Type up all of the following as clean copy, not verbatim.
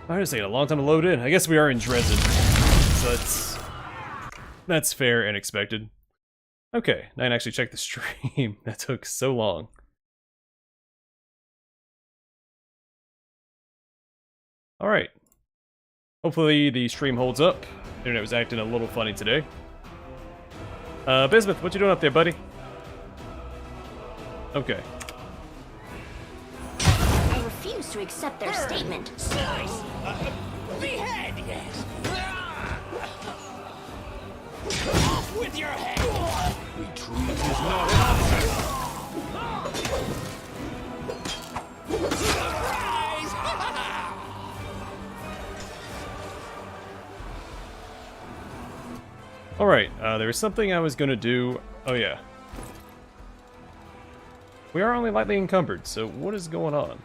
I was taking a long time to load in. I guess we are in Dresden, so that's fair and expected. Okay, now I can actually check the stream. That took so long. Alright. Hopefully the stream holds up. Internet was acting a little funny today. Bismuth, what you doing up there, buddy? Okay. I refuse to accept their statement. Slice! Behead, yes! Off with your head! Retreat is not an option! Surprise! Alright, there was something I was gonna do. Oh yeah. We are only lightly encumbered, so what is going on?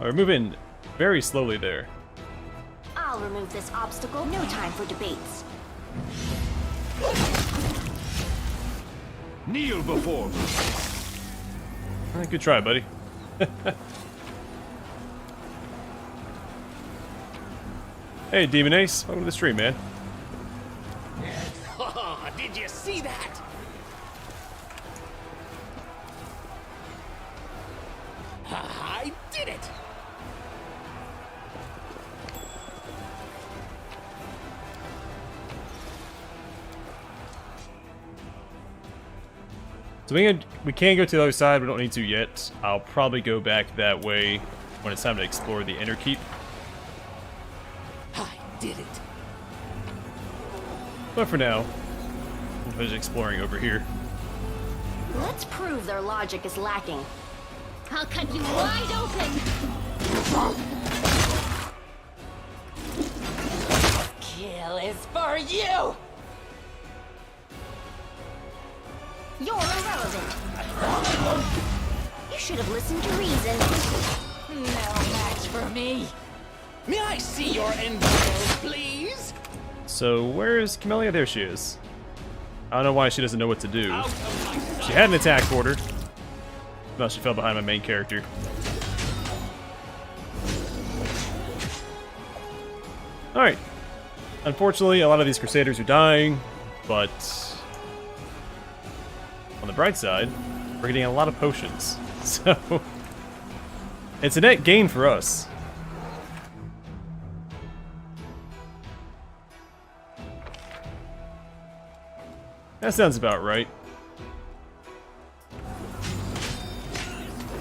We're moving very slowly there. I'll remove this obstacle. No time for debates. Kneel before me. Alright, good try, buddy. Hey, Demon Ace. Welcome to the stream, man. Did you see that? I did it! So we can go to the other side, we don't need to yet. I'll probably go back that way when it's time to explore the inner keep. I did it. But for now, we'll finish exploring over here. Let's prove their logic is lacking. I'll cut you wide open! Kill is for you! You're irrelevant. You should have listened to reason. No match for me! May I see your entrails, please? So where is Camellia? There she is. I don't know why she doesn't know what to do. Out of my sight. She had an attack order. No, she fell behind my main character. Alright. Unfortunately, a lot of these Crusaders are dying, but on the bright side, we're getting a lot of potions. So it's a net gain for us. That sounds about right.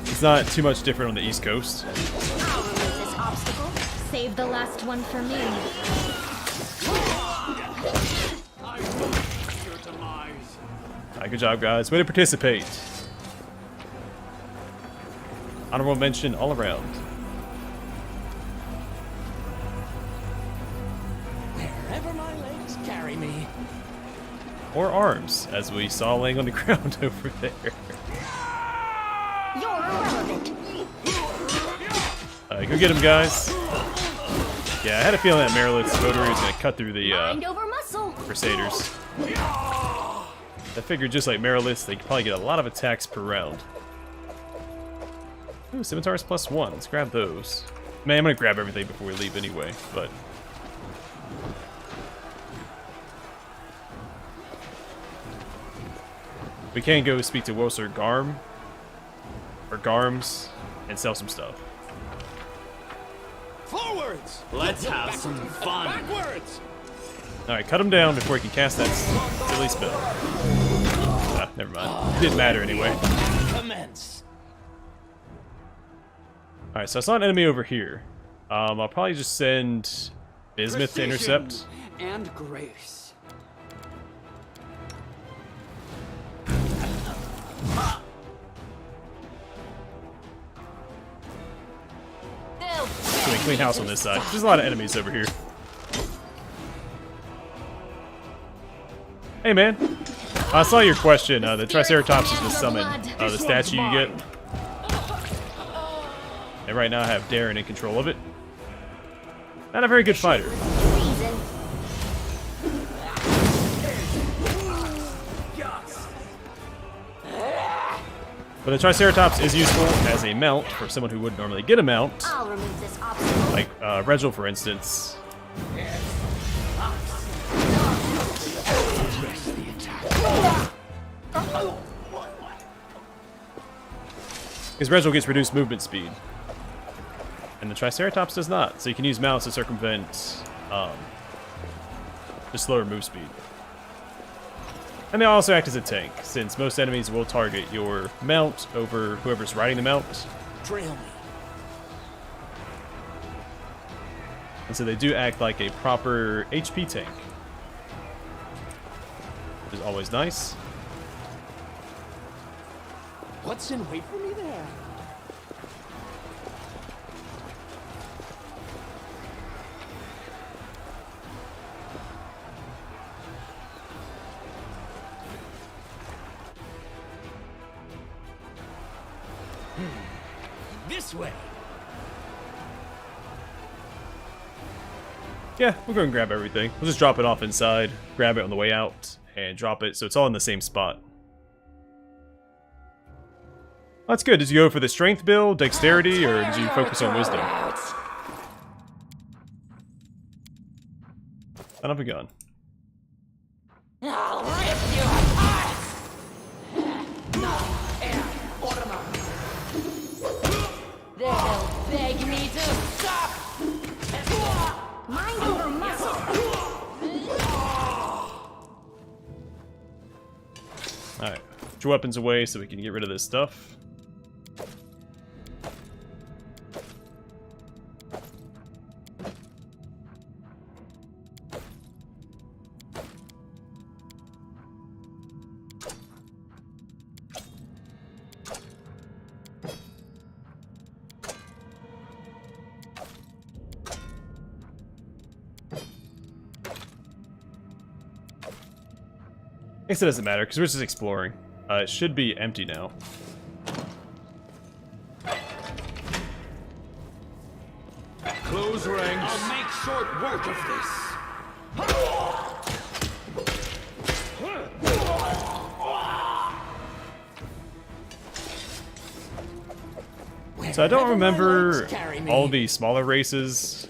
It's not too much different on the East Coast. I'll remove this obstacle. Save the last one for me. I will meet your demise. Alright, good job, guys. Way to participate. Honorable mention all around. Wherever my legs carry me. Or arms, as we saw laying on the ground over there. You're irrelevant. Alright, go get him, guys. Yeah, I had a feeling that Marilith's votary was going to cut through the Mind over muscle. Crusaders. I figured just like Marilith, they could probably get a lot of attacks per round. Ooh, scimitars +1. Let's grab those. Man, I'm going to grab everything before we leave anyway, but we can go speak to Woser Garm, or Garms, and sell some stuff. Forwards! Let's have some fun. Backwards! Alright, cut him down before he can cast that silly spell. Ah, never mind. Didn't matter anyway. Commence. Alright, so I saw an enemy over here. I'll probably just send Bismuth to intercept. And grace. Doing clean house on this side. There's a lot of enemies over here. Hey man, I saw your question. The Triceratops is the summon, the statue you get. And right now I have Darren in control of it. Not a very good fighter. Reason. But the Triceratops is useful as a mount for someone who wouldn't normally get a mount, I'll remove this obstacle. like Regil, for instance. Because Regil gets reduced movement speed, and the Triceratops does not. So you can use mounts to circumvent the slower move speed. And they also act as a tank, since most enemies will target your mount over whoever's riding the mount. Trail me. And so they do act like a proper HP tank, which is always nice. What's in wait for me there? This way. Yeah, we'll go and grab everything. We'll just drop it off inside, grab it on the way out, and drop it so it's all in the same spot. That's good. Did you go for the strength build, dexterity, or did you focus on wisdom? Son of a gun. I'll rip you apart. They'll beg me to stop. Mind over muscle. Alright. Put your weapons away so we can get rid of this stuff. I guess it doesn't matter, because we're just exploring. It should be empty now. Close ranks. I'll make short work of this. So I don't remember all the smaller races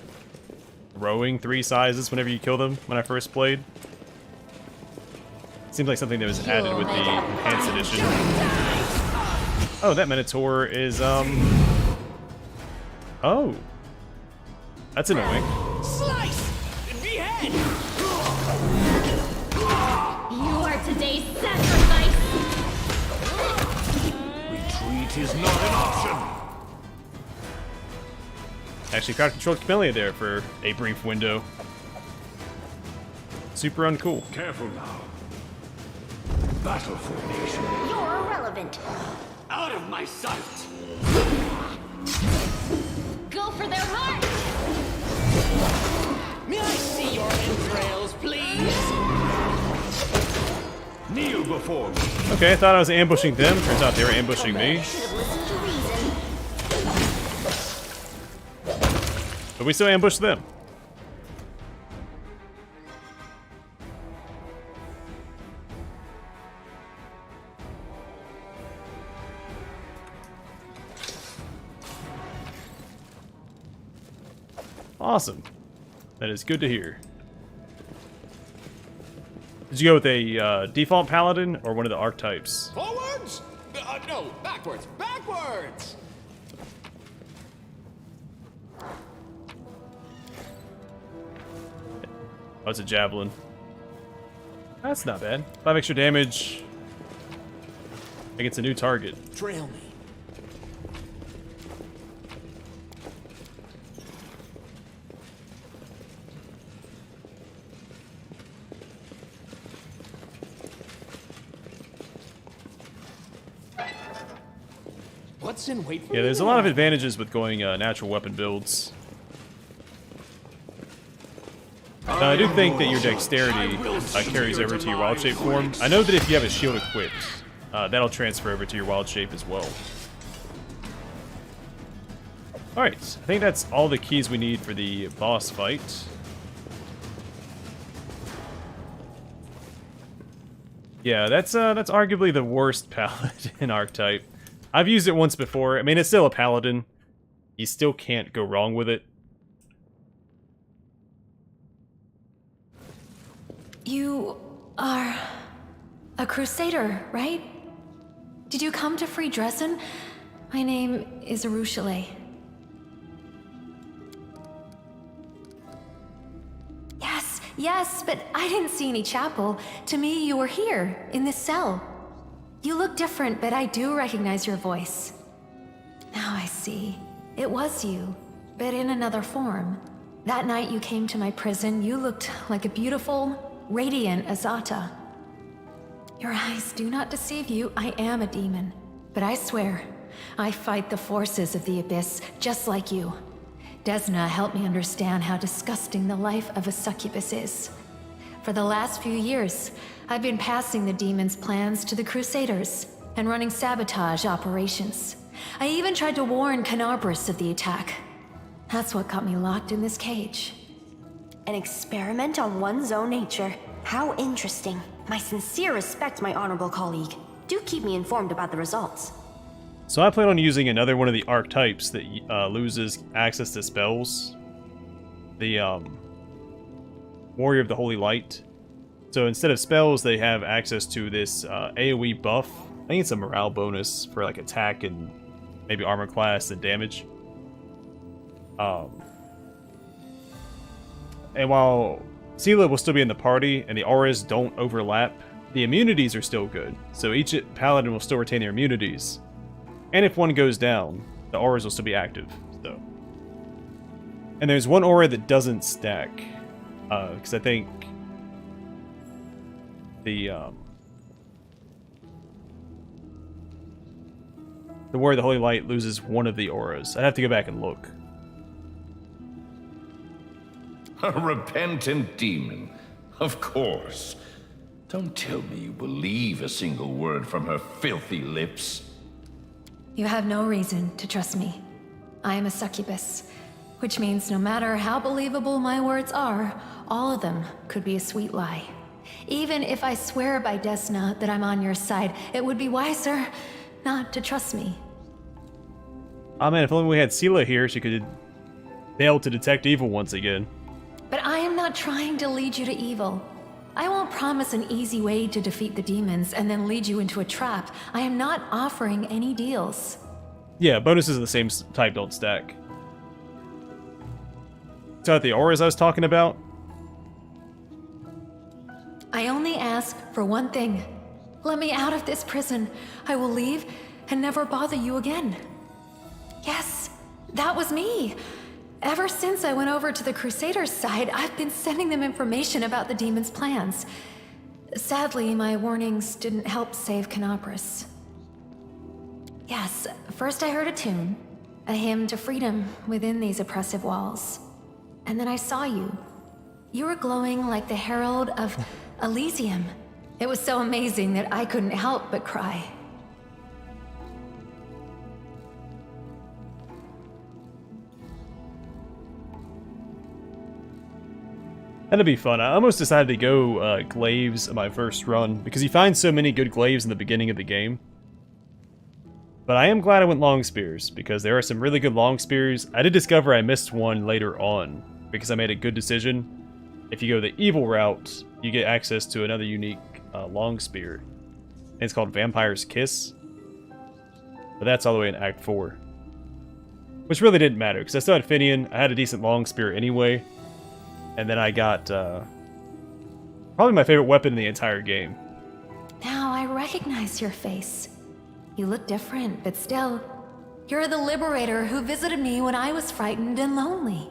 growing 3 sizes whenever you kill them when I first played. Seems like something that was added with the Enhanced Edition. Oh, that Minotaur is, Oh. That's annoying. Slice! Behead! You are today's sacrifice. Retreat is not an option. Actually, crowd controlled Camellia there for a brief window. Super uncool. Careful now. Battle formation. You're irrelevant. Out of my sight! Go for their heart. May I see your entrails, please? Kneel before me. Okay, I thought I was ambushing them. Turns out they were ambushing me. Should have listened to reason. But we still ambushed them. Awesome. That is good to hear. Did you go with a default paladin or one of the archetypes? Forwards? No, backwards. Backwards! Oh, it's a javelin. That's not bad. 5 extra damage. I think it's a new target. Trail me. What's in wait for Yeah, me there's a there? lot of advantages with going natural weapon builds. Now, I do think that your dexterity carries over to your wild shape form. I know that if you have a shield equipped, that'll transfer over to your wild shape as well. Alright, I think that's all the keys we need for the boss fight. Yeah, that's arguably the worst paladin archetype. I've used it once before. I mean, it's still a paladin. You still can't go wrong with it. You are a crusader, right? Did you come to free Dresden? My name is Arueshalae. Yes, but I didn't see any chapel. To me, you were here, in this cell. You look different, but I do recognize your voice. Now I see. It was you, but in another form. That night you came to my prison, you looked like a beautiful, radiant Azata. Your eyes do not deceive you. I am a demon. But I swear, I fight the forces of the Abyss, just like you. Desna helped me understand how disgusting the life of a succubus is. For the last few years, I've been passing the demons' plans to the Crusaders and running sabotage operations. I even tried to warn Canabris of the attack. That's what got me locked in this cage. An experiment on one's own nature. How interesting. My sincere respect, my honorable colleague. Do keep me informed about the results. So I plan on using another one of the archetypes that loses access to spells. The Warrior of the Holy Light. So instead of spells, they have access to this AoE buff. I think it's a morale bonus for like attack and maybe armor class and damage. And while Seela will still be in the party and the auras don't overlap, the immunities are still good. So each paladin will still retain their immunities. And if one goes down, the auras will still be active. So, and there's one aura that doesn't stack, because I think the Warrior of the Holy Light loses one of the auras. I'd have to go back and look. A repentant demon, of course. Don't tell me you believe a single word from her filthy lips. You have no reason to trust me. I am a succubus, which means no matter how believable my words are, all of them could be a sweet lie. Even if I swear by Desna that I'm on your side, it would be wiser not to trust me. Oh man, if only we had Seela here, she could fail to detect evil once again. But I am not trying to lead you to evil. I won't promise an easy way to defeat the demons and then lead you into a trap. I am not offering any deals. Yeah, bonuses of the same type don't stack. So the auras I was talking about? I only ask for one thing. Let me out of this prison. I will leave and never bother you again. Yes, that was me. Ever since I went over to the Crusaders' side, I've been sending them information about the demons' plans. Sadly, my warnings didn't help save Canabris. Yes, first I heard a tune, a hymn to freedom within these oppressive walls. And then I saw you. You were glowing like the herald of Elysium. It was so amazing that I couldn't help but cry. That'd be fun. I almost decided to go glaives my first run, because you find so many good glaives in the beginning of the game. But I am glad I went long spears, because there are some really good long spears. I did discover I missed one later on, because I made a good decision. If you go the evil route, you get access to another unique long spear. And it's called Vampire's Kiss. But that's all the way in Act 4. Which really didn't matter, because I still had Finian, I had a decent long spear anyway. And then I got probably my favorite weapon in the entire game. Now I recognize your face. You look different, but still, you're the liberator who visited me when I was frightened and lonely.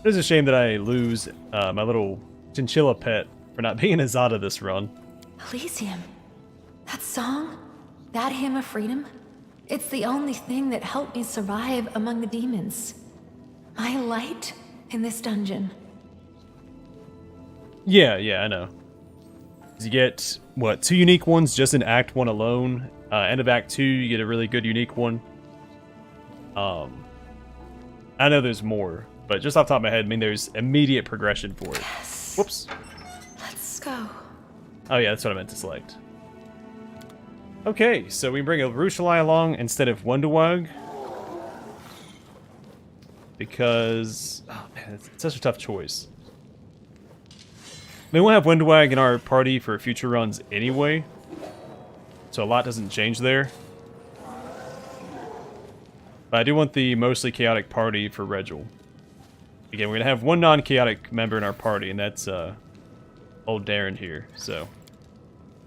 It is a shame that I lose my little chinchilla pet for not being a Zada this run. Elysium. That song? That hymn of freedom? It's the only thing that helped me survive among the demons. My light in this dungeon. Yeah, I know. You get, what, 2 unique ones just in Act 1 alone. End of Act 2, you get a really good unique one. I know there's more, but just off the top of my head, I mean, there's immediate progression for it. Yes. Whoops. Let's go. Oh yeah, that's what I meant to select. Okay, so we bring Arueshalae along instead of Wundawag. Because, oh man, it's such a tough choice. I mean, we'll have Wundawag in our party for future runs anyway, so a lot doesn't change there. But I do want the mostly chaotic party for Regil. Again, we're going to have one non-chaotic member in our party, and that's old Darren here, so...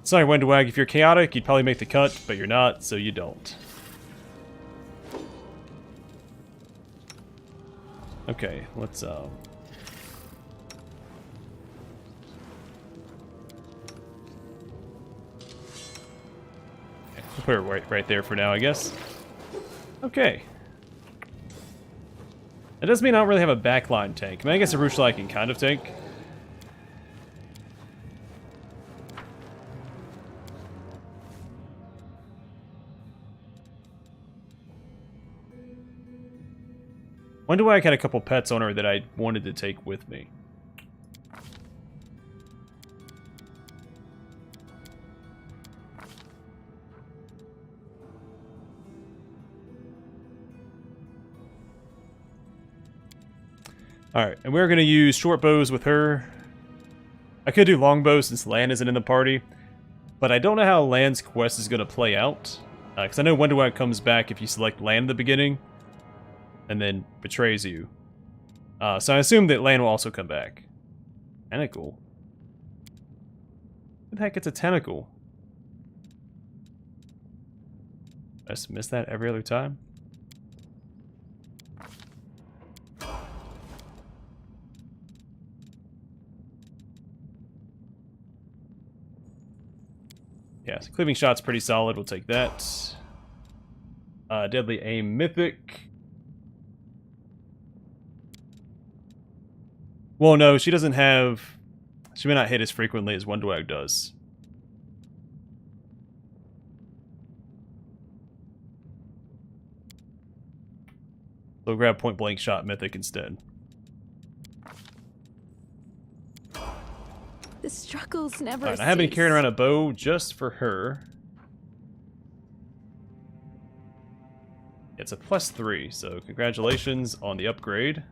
Sorry, Wundawag, if you're chaotic, you'd probably make the cut, but you're not, so you don't. Okay, let's we'll put it right there for now, I guess. Okay. It does mean I don't really have a backline tank. I mean, I guess Arueshalae can kind of tank. Wundawag had a couple pets on her that I wanted to take with me. Alright, and we're going to use short bows with her. I could do longbows since Lan isn't in the party, but I don't know how Lan's quest is going to play out. Because I know Wundawag comes back if you select Lan at the beginning, and then betrays you. So I assume that Lan will also come back. Tentacle? What the heck, it's a tentacle? I just miss that every other time? Yeah, so cleaving shot's pretty solid. We'll take that. Deadly aim mythic. Well, no, she doesn't have... She may not hit as frequently as Wundawag does. So we'll grab point blank shot mythic instead. The struggles never Right, I have been carrying around a bow just for her. It's a +3, so congratulations on the upgrade.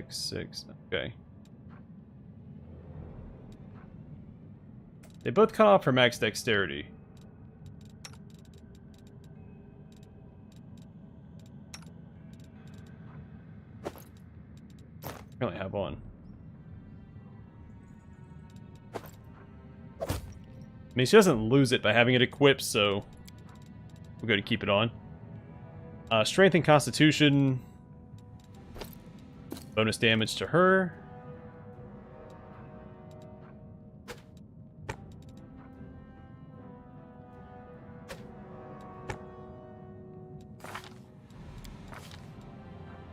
Six, okay. They both cut off her max dexterity. Really have one. I mean, she doesn't lose it by having it equipped, so we'll go to keep it on. Strength and Constitution. Bonus damage to her.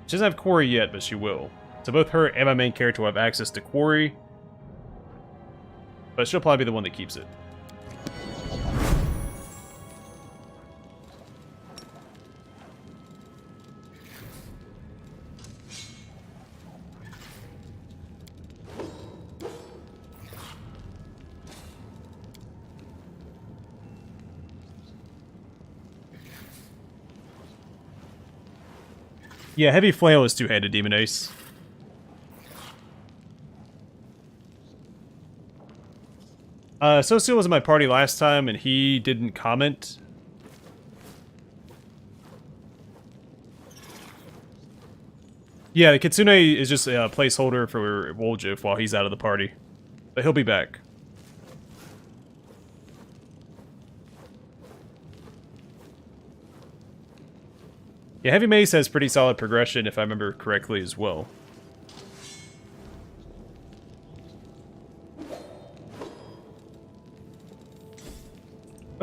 She doesn't have Quarry yet, but she will. So both her and my main character will have access to Quarry. But she'll probably be the one that keeps it. Yeah, Heavy Flail is two-handed, Demon Ace. Socio was in my party last time, and he didn't comment. Yeah, the Kitsune is just a placeholder for Woljif while he's out of the party. But he'll be back. Yeah, Heavy Mace has pretty solid progression, if I remember correctly, as well.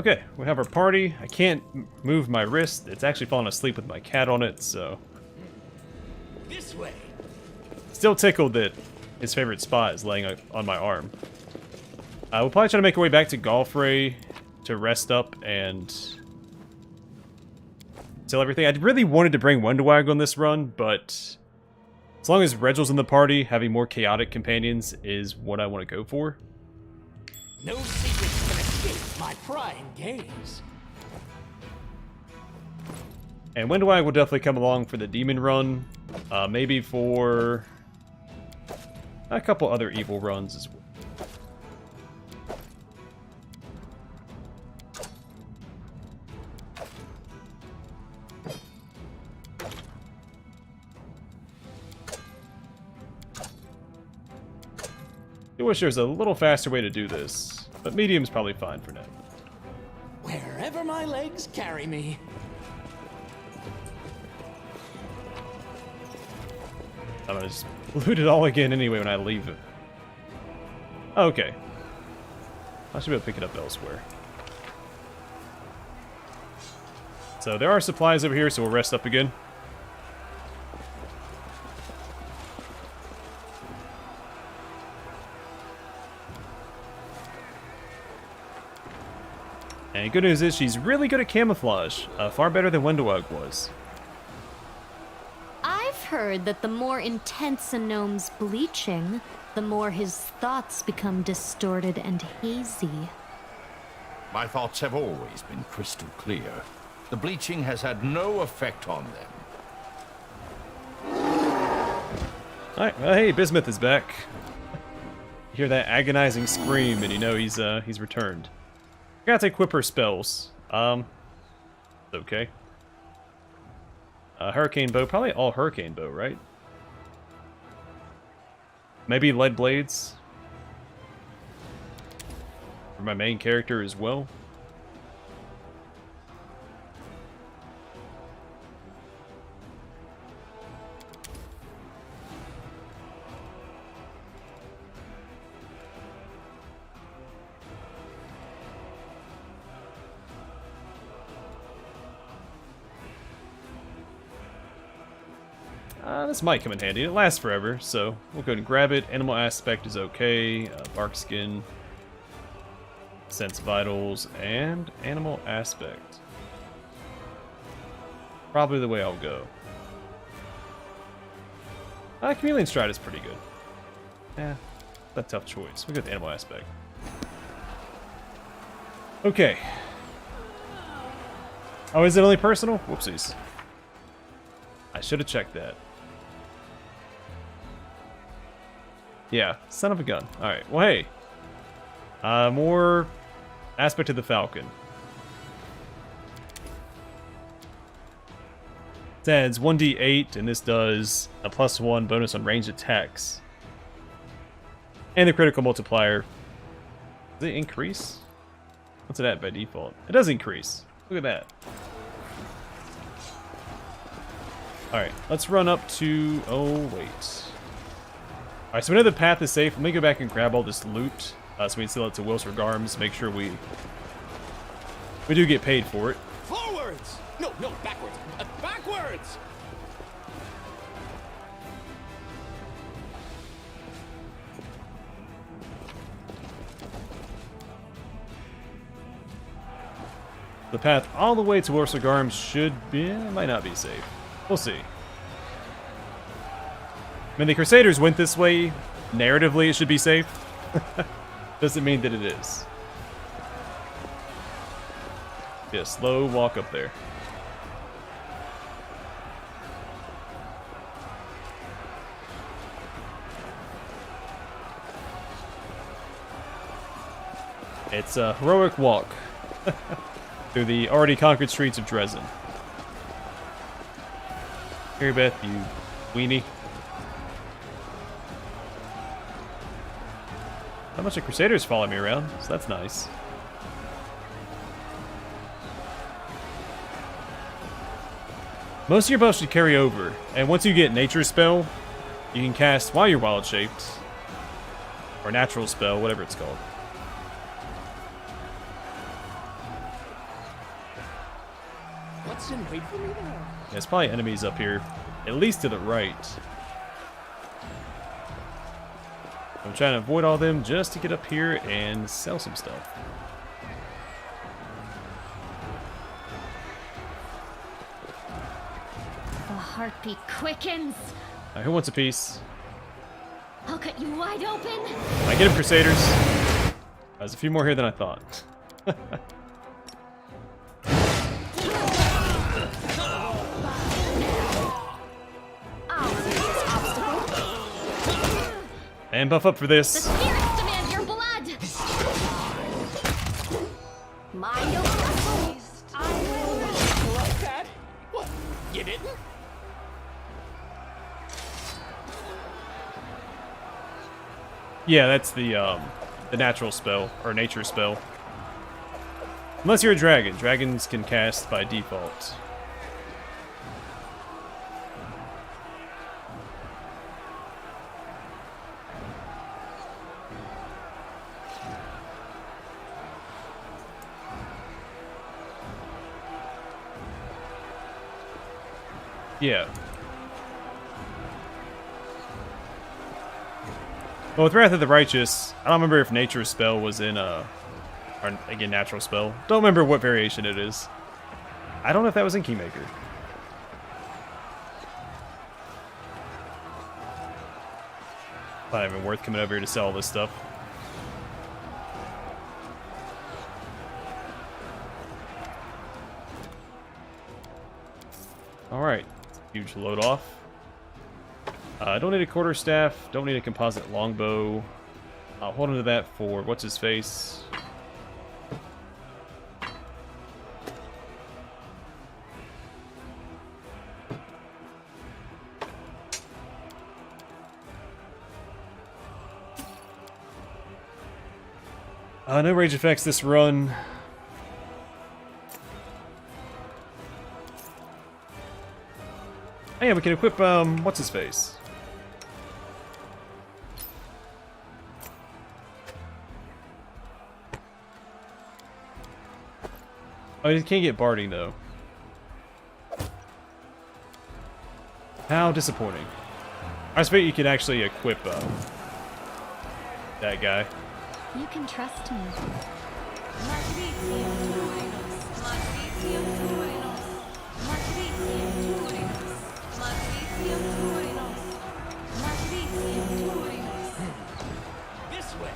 Okay, we have our party. I can't move my wrist. It's actually falling asleep with my cat on it, so... This way. Still tickled that his favorite spot is laying on my arm. We'll probably try to make our way back to Galfrey to rest up and sell everything. I really wanted to bring Wendawag on this run, but as long as Regel's in the party, having more chaotic companions is what I want to go for. No secrets can escape my prying gaze. And Wendawag will definitely come along for the demon run, maybe for a couple other evil runs as well. I wish there was a little faster way to do this, but medium's probably fine for now. Wherever my legs carry me. I'm gonna just loot it all again anyway when I leave it. Okay. I should be able to pick it up elsewhere. So there are supplies over here, so we'll rest up again. And good news is she's really good at camouflage, far better than Wendawag was. I've heard that the more intense a gnome's bleaching, the more his thoughts become distorted and hazy. My thoughts have always been crystal clear. The bleaching has had no effect on them. Alright, well, hey, Bismuth is back. You hear that agonizing scream, and you know he's returned. I gotta equip her spells. Okay. Hurricane Bow, probably all Hurricane Bow, right? Maybe Lead Blades. For my main character as well. This might come in handy. It lasts forever, so we'll go ahead and grab it. Animal Aspect is okay. Bark Skin, Sense Vitals, and Animal Aspect. Probably the way I'll go. Chameleon Stride is pretty good. Yeah, that's a tough choice. We'll go with Animal Aspect. Okay. Oh, is it only personal? Whoopsies. I should have checked that. Yeah, son of a gun. Alright, well hey. More Aspect of the Falcon. It adds 1d8, and this does a +1 bonus on ranged attacks. And the critical multiplier. Does it increase? What's it at by default? It does increase. Look at that. Alright, let's run up to... Oh, wait. Alright, so we know the path is safe. Let me go back and grab all this loot. So we can sell it to Wilsberg Arms. Make sure we do get paid for it. Forwards! No, backwards. Backwards! The path all the way to Wilsberg Arms should be... It might not be safe. We'll see. I mean, the Crusaders went this way. Narratively, it should be safe. Doesn't mean that it is. Yeah, slow walk up there. It's a heroic walk through the already conquered streets of Dresden. Here, Beth, you weenie. Not much of Crusaders follow me around, so that's nice. Most of your buffs should carry over, and once you get Nature Spell, you can cast while you're wild shaped. Or Natural Spell, whatever it's called. Dresden, wait for me there. There's probably enemies up here, at least to the right. I'm trying to avoid all them just to get up here and sell some stuff. The heartbeat quickens. Alright, who wants a piece? I'll cut you wide open. I get him, Crusaders. There's a few more here than I thought. And buff up for The this. spirits demand your blood. Mind over muscle. Like that? What? You didn't? Yeah, that's the natural spell, or nature spell. Unless you're a dragon. Dragons can cast by default. Yeah. Well, with Wrath of the Righteous, I don't remember if Nature spell was in or again, natural spell. Don't remember what variation it is. I don't know if that was in Kingmaker. Not even worth coming over here to sell all this stuff. Alright. Huge load off. Don't need a quarterstaff. Don't need a composite longbow. I'll hold on to that for what's his face. No rage effects this run. Oh yeah, we can equip, what's his face? Oh, you can't get barding though. How disappointing. I expect you can actually equip, that guy. You can trust me. This way.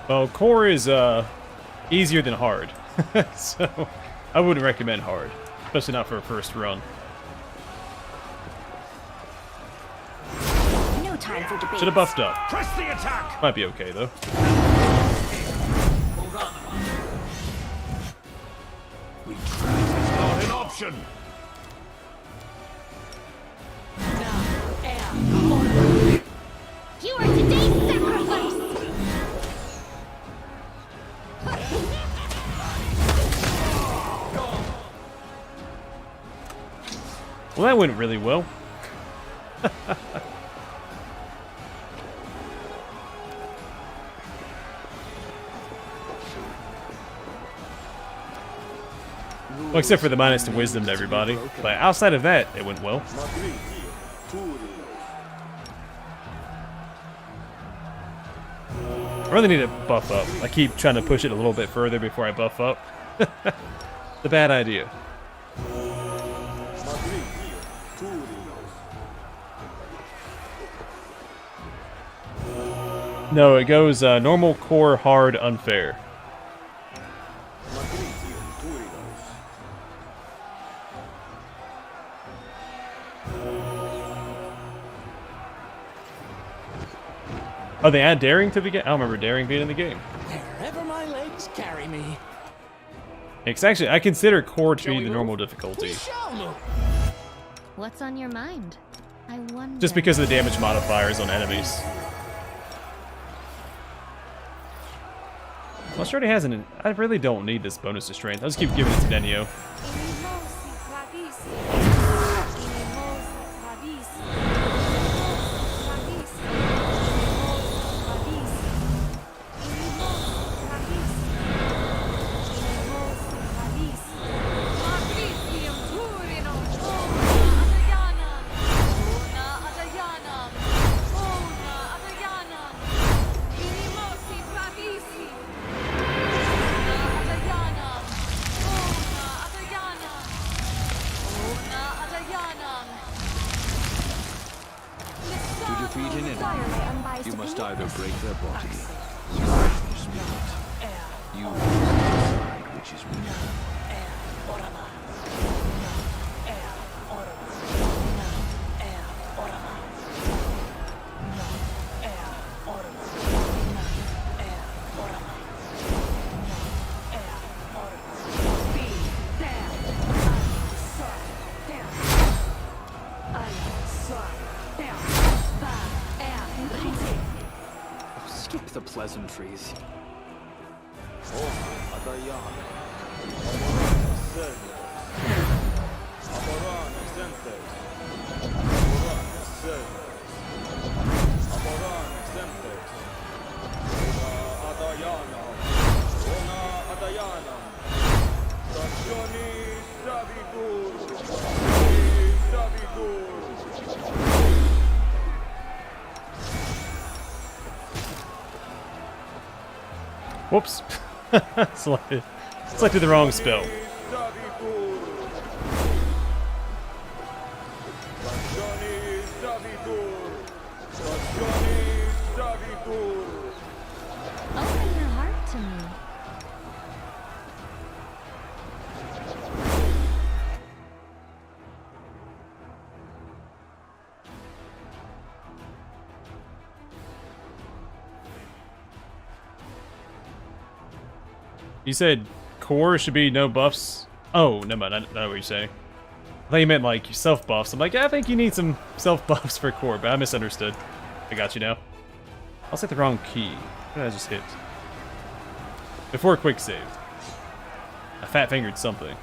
Well, core is easier than hard, so I wouldn't recommend hard, especially not for a first run. No time for debate. Should have buffed up. Press the attack! Might be okay though. Retreat is not an option! You are today's sacrifice. Well, that went really well. Well, except for the minus to wisdom to everybody. But outside of that, it went well. I really need to buff up. I keep trying to push it a little bit further before I buff up. It's a bad idea. No, it goes normal, core, hard, unfair. Oh, they add daring to the game? I don't remember daring being in the game. Wherever my legs carry me. It's actually, I consider core to Shall be we the move? normal We difficulty. shall move. What's on your mind? I wonder. Just because of the damage modifiers on enemies. Well, already has an. I really don't need this bonus to strength. I'll just keep giving it to Denio. To defeat an enemy, you must either break their body or their spirit. You decide which is which. Skip the pleasantries. Whoops. Selected the wrong spell. Open your heart to me. You said core should be no buffs? Oh, never mind. I know what you're saying. I thought you meant like self buffs. I'm like, yeah, I think you need some self buffs for core, but I misunderstood. I got you now. I'll set the wrong key. What did I just hit? Before quick save. I fat fingered something.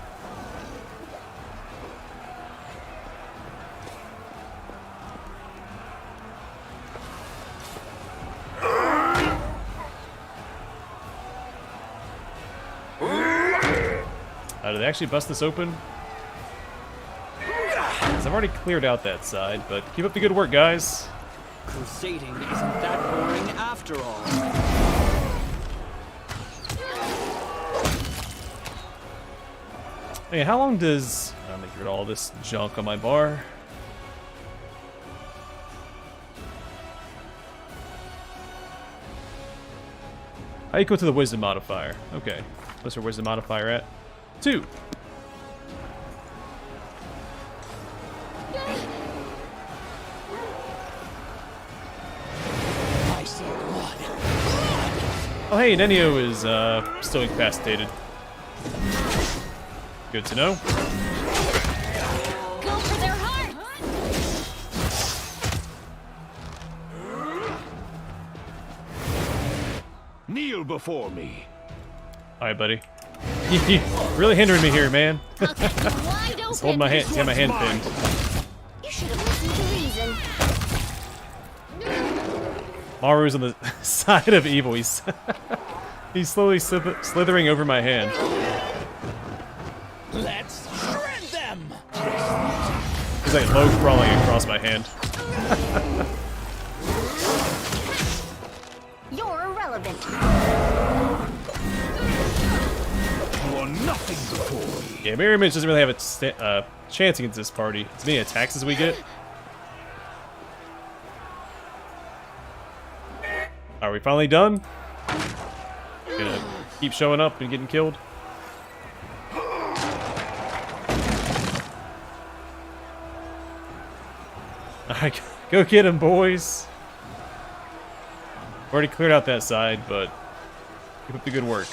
Did they actually bust this open? 'Cause I've already cleared out that side, but keep up the good work, guys. Crusading isn't that boring after all. Hey, how long does... I'm gonna get rid of all this junk on my bar. How equal to the wisdom modifier? Okay. What's our wisdom modifier at? 2. I see blood. Oh hey, Nenio is still incapacitated. Good to know. Go for their heart. Kneel before me. Alright, buddy. You really hindering me here, man. I'll cut you wide open. Just hold my hand, get my hand pinned. You should have listened to reason. Maru's on the side of evil. He's slowly slithering over my hand. Let's shred them. He's like low crawling across my hand. You're irrelevant. You are nothing before me. Yeah, Mirror Image doesn't really have a chance against this party. As many attacks as we get. Are we finally done? Gonna keep showing up and getting killed? Alright, go get him, boys. Already cleared out that side, but keep up the good work.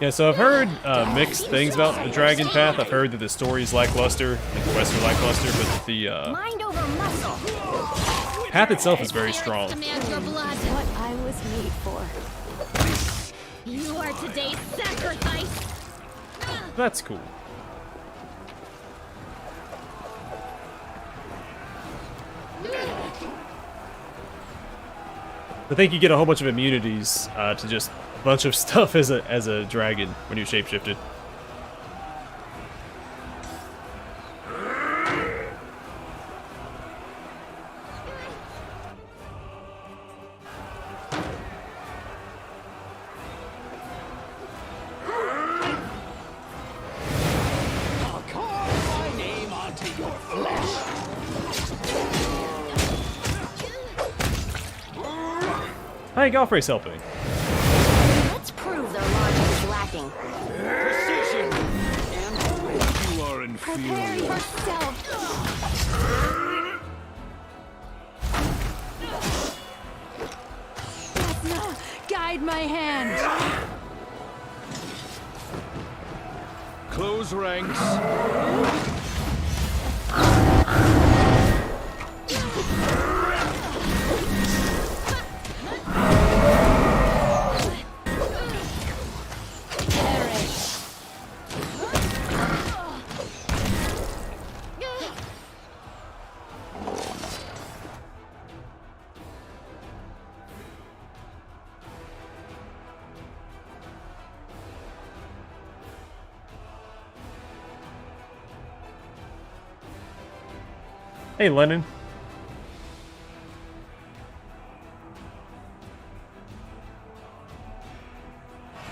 Yeah, so I've heard mixed things about the Dragon Path. I've heard that the story is lackluster, and the quests are lackluster, but that the Mind over muscle. path itself is very strong. Demand your blood. What I was made for. You are today's sacrifice. That's cool. I think you get a whole bunch of immunities to just a bunch of stuff as a dragon when you shapeshifted. I'll carve my name onto your flesh. Hi, Galfrey's helping. Let's prove their logic is lacking. Precision and wit. You are Prepare inferior. yourself. Guide my hand. Close ranks. Hey, Lennon.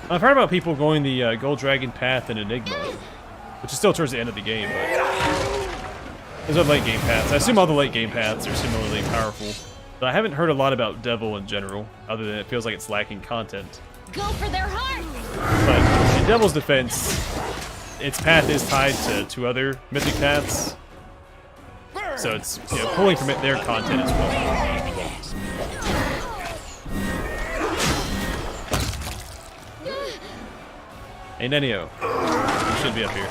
I've heard about people going the Gold Dragon Path in Enigma, which is still towards the end of the game, but there's other late game paths. I assume all the late game paths are similarly powerful, but I haven't heard a lot about Devil in general, other than it feels like it's lacking content. Go for their hearts. But in Devil's defense, its path is tied to two other mythic paths, so it's pulling from it their content as well. Hey, Nenio. You should be up here.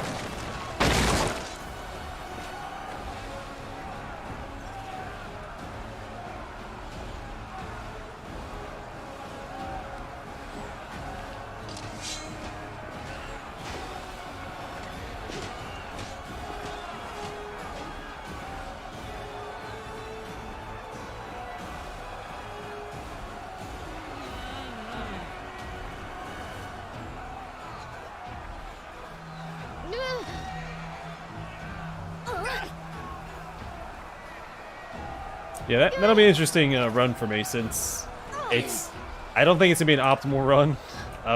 Yeah, that'll be an interesting run for me, since I don't think it's gonna be an optimal run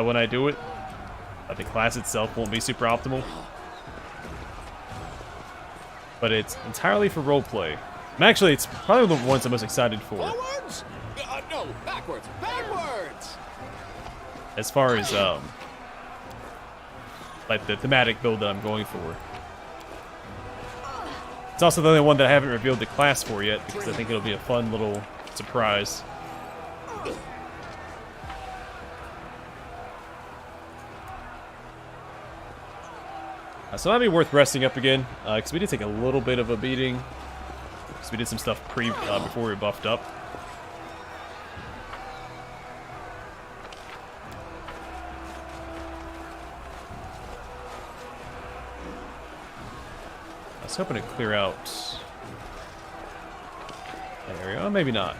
when I do it. The class itself won't be super optimal, but it's entirely for roleplay. It's probably the ones I'm most excited for, Forwards? No, backwards. Backwards. as far as like the thematic build that I'm going for. It's also the only one that I haven't revealed the class for yet, because I think it'll be a fun little surprise. So that'd be worth resting up again, because we did take a little bit of a beating, because we did some stuff before we were buffed up. I was hoping to clear out that area. Oh, maybe not.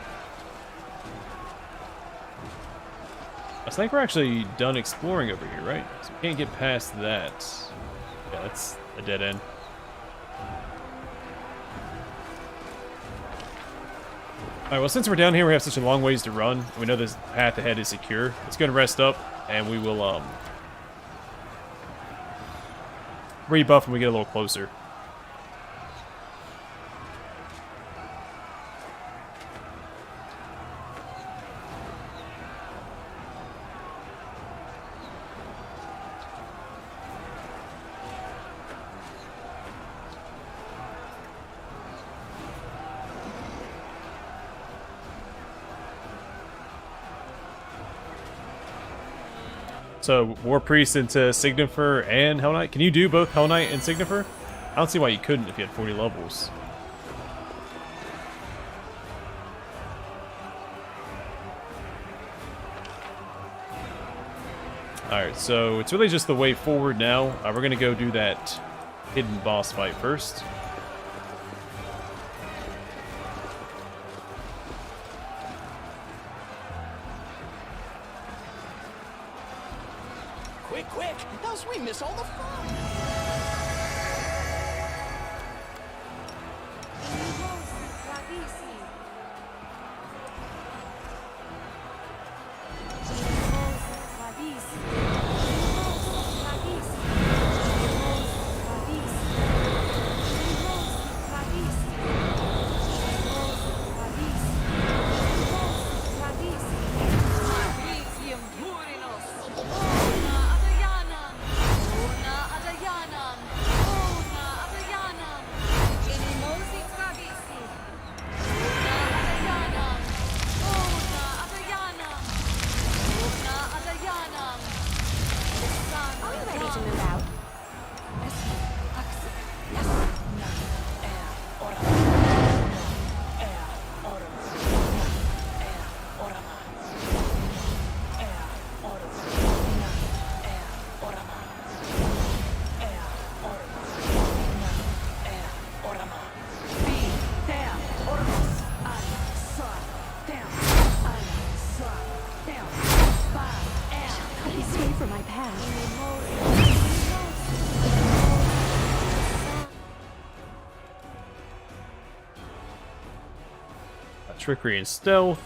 I think we're actually done exploring over here, right? So we can't get past that. Yeah, that's a dead end. Alright, well, since we're down here, we have such a long ways to run. We know this path ahead is secure. It's going to rest up, and we will rebuff when we get a little closer. So, War Priest into Signifer and Hell Knight? Can you do both Hell Knight and Signifer? I don't see why you couldn't if you had 40 levels. Alright, so it's really just the way forward now. We're going to go do that hidden boss fight first. Quick, quick, else we miss all the fun. Trickery and stealth.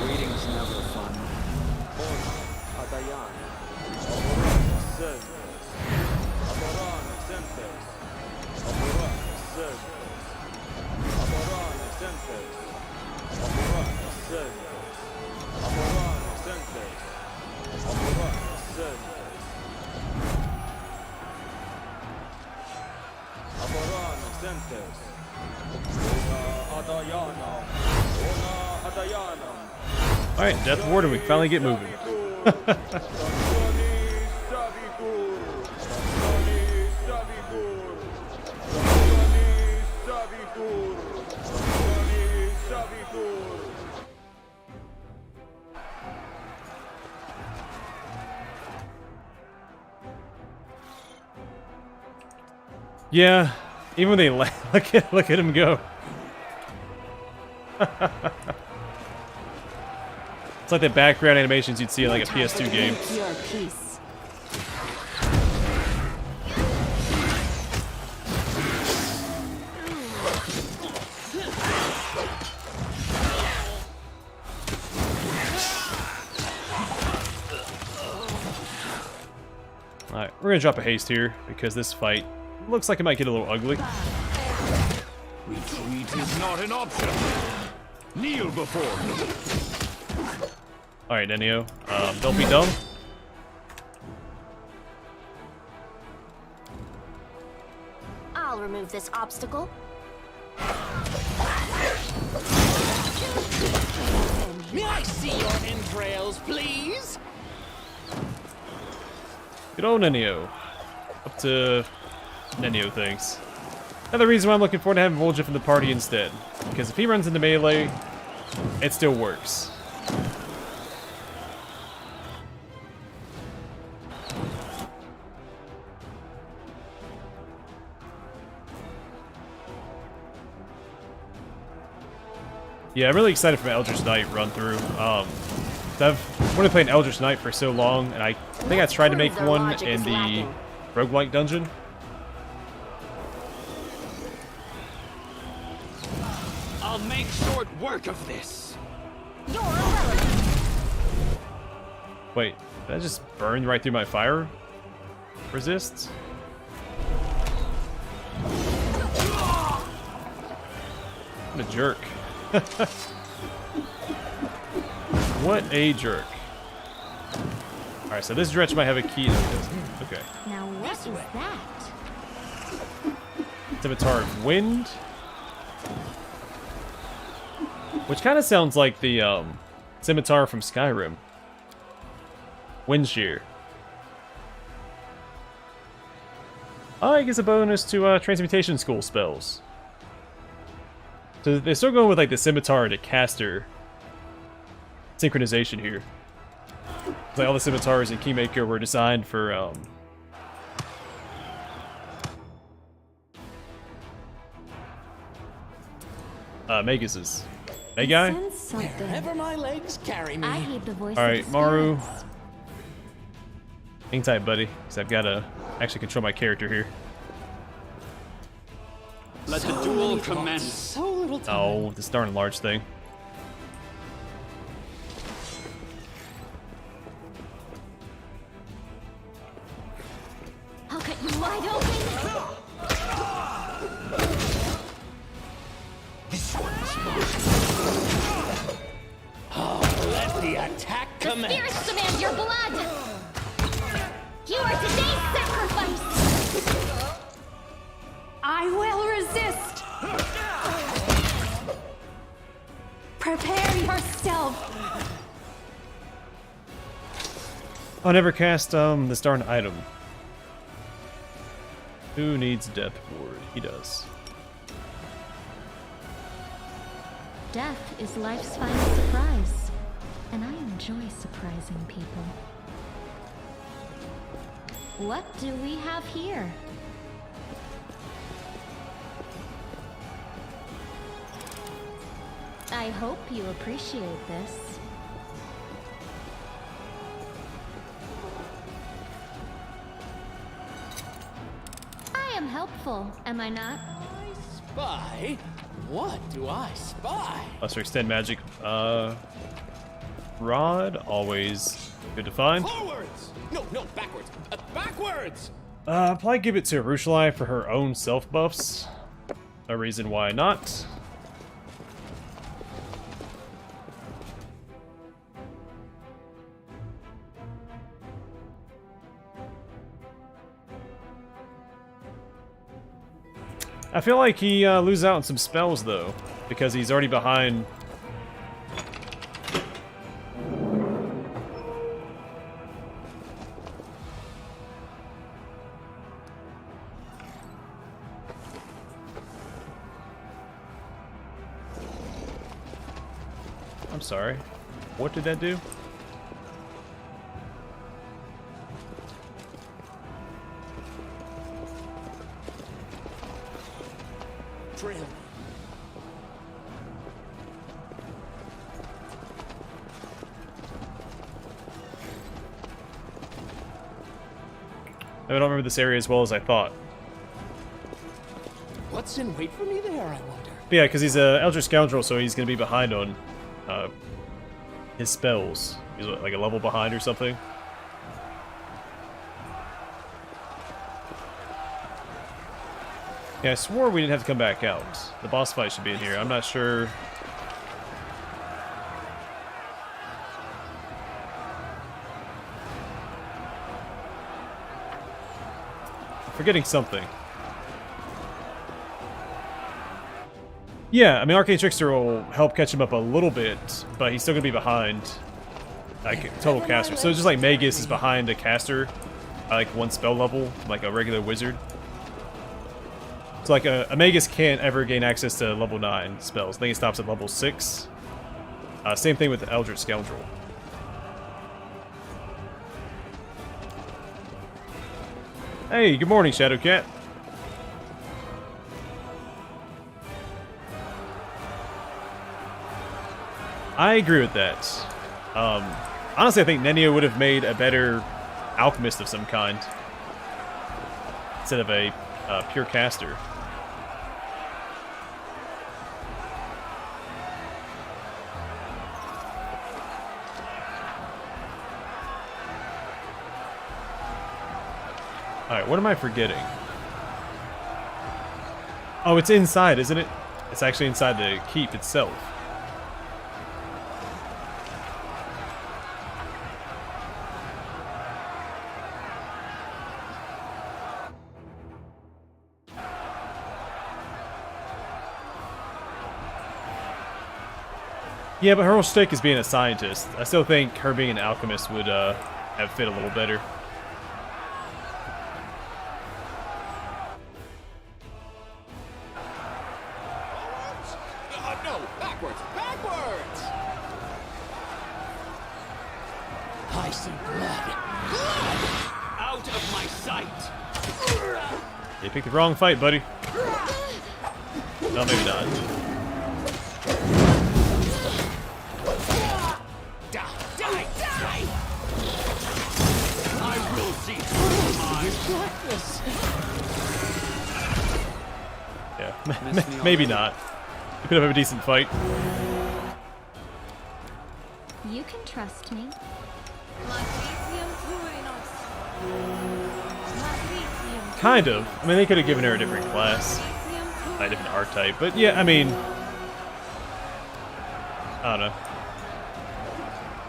Reading's never fun. Alright, Death Ward, and we finally get moving. Yeah, even when they look at him go. It's like the background animations you'd see in like a PS2 game. Your peace. Alright, we're gonna drop a haste here because this fight looks like it might get a little ugly. Retreat is not an option. Kneel before me. Alright, Nenio, don't be dumb. I'll remove this obstacle. May I see your entrails, please? Good old Nenio. Up to Nenio things. Another reason why I'm looking forward to having Vol'jif in the party instead. Because if he runs into melee, it still works. Yeah, I'm really excited for my Eldritch Knight run through. I've wanted to play an Eldritch Knight for so long, and I think I tried to make one in the roguelike dungeon. I'll make short work of this. You're irrelevant. Wait, did I just burn right through my fire resist? What a jerk. What a jerk. Alright, so this dretch might have a key. No, it doesn't. Okay. Now what is that? Scimitar of Wind. Which kind of sounds like the Scimitar from Skyrim. Wind Shear. Oh, it gives a bonus to Transmutation School spells. So they're still going with like the Scimitar to Caster synchronization here. Like all the Scimitars in Kingmaker were designed for Magus's. Hey guy? Sense something. Wherever my legs carry me. I hate the voice. Alright, of the Maru. spirits. Hang tight, buddy, because I've got to actually control my character here. Let the duel commence. So little time. Oh, this darn large thing. I'll cut you wide open. Let the attack The commence. spirits demand your blood. You are today's sacrifice. I will resist. Prepare yourself. I'll never cast this darn item. Who needs Death Ward? He does. Death is life's final surprise, and I enjoy surprising people. What do we have here? I hope you appreciate this. I am helpful, am I not? I spy? What do I spy? Lesser Extend Magic. Rod, always good to find. Forwards! No, backwards. Backwards! Probably give it to Arueshalae for her own self buffs. No reason why not. I feel like he loses out on some spells though, because he's already behind. I'm sorry. What did that do? Trail me. I don't remember this area as well as I thought. What's in wait for me there, I wonder? But yeah, because he's a Eldritch Scoundrel, so he's going to be behind on his spells. He's like a level behind or something. Yeah, I swore we didn't have to come back out. The boss fight should be in here. I'm not sure. I'm forgetting something. Yeah, I mean, Arcane Trickster will help catch him up a little bit, but he's still going to be behind like total caster. So it's just like Magus is behind a caster by like one spell level, like a regular wizard. So like a Magus can't ever gain access to level 9 spells. I think it stops at level 6. Same thing with the Eldritch Scoundrel. Hey, good morning, Shadowcat. I agree with that. Honestly, I think Nenio would have made a better alchemist of some kind instead of a pure caster. Alright, what am I forgetting? Oh, it's inside, isn't it? It's actually inside the keep itself. Yeah, but her whole shtick is being a scientist. I still think her being an alchemist would have fit a little better. No, backwards, backwards! I see blood. Blood! Out of my sight! You picked the wrong fight, buddy. No, maybe not. Die! Die! Die! I will see my blackness! Yeah, maybe not. You could have a decent fight. You can trust me. Kind of. I mean, they could have given her a different class. A different archetype. But yeah, I mean... I don't know.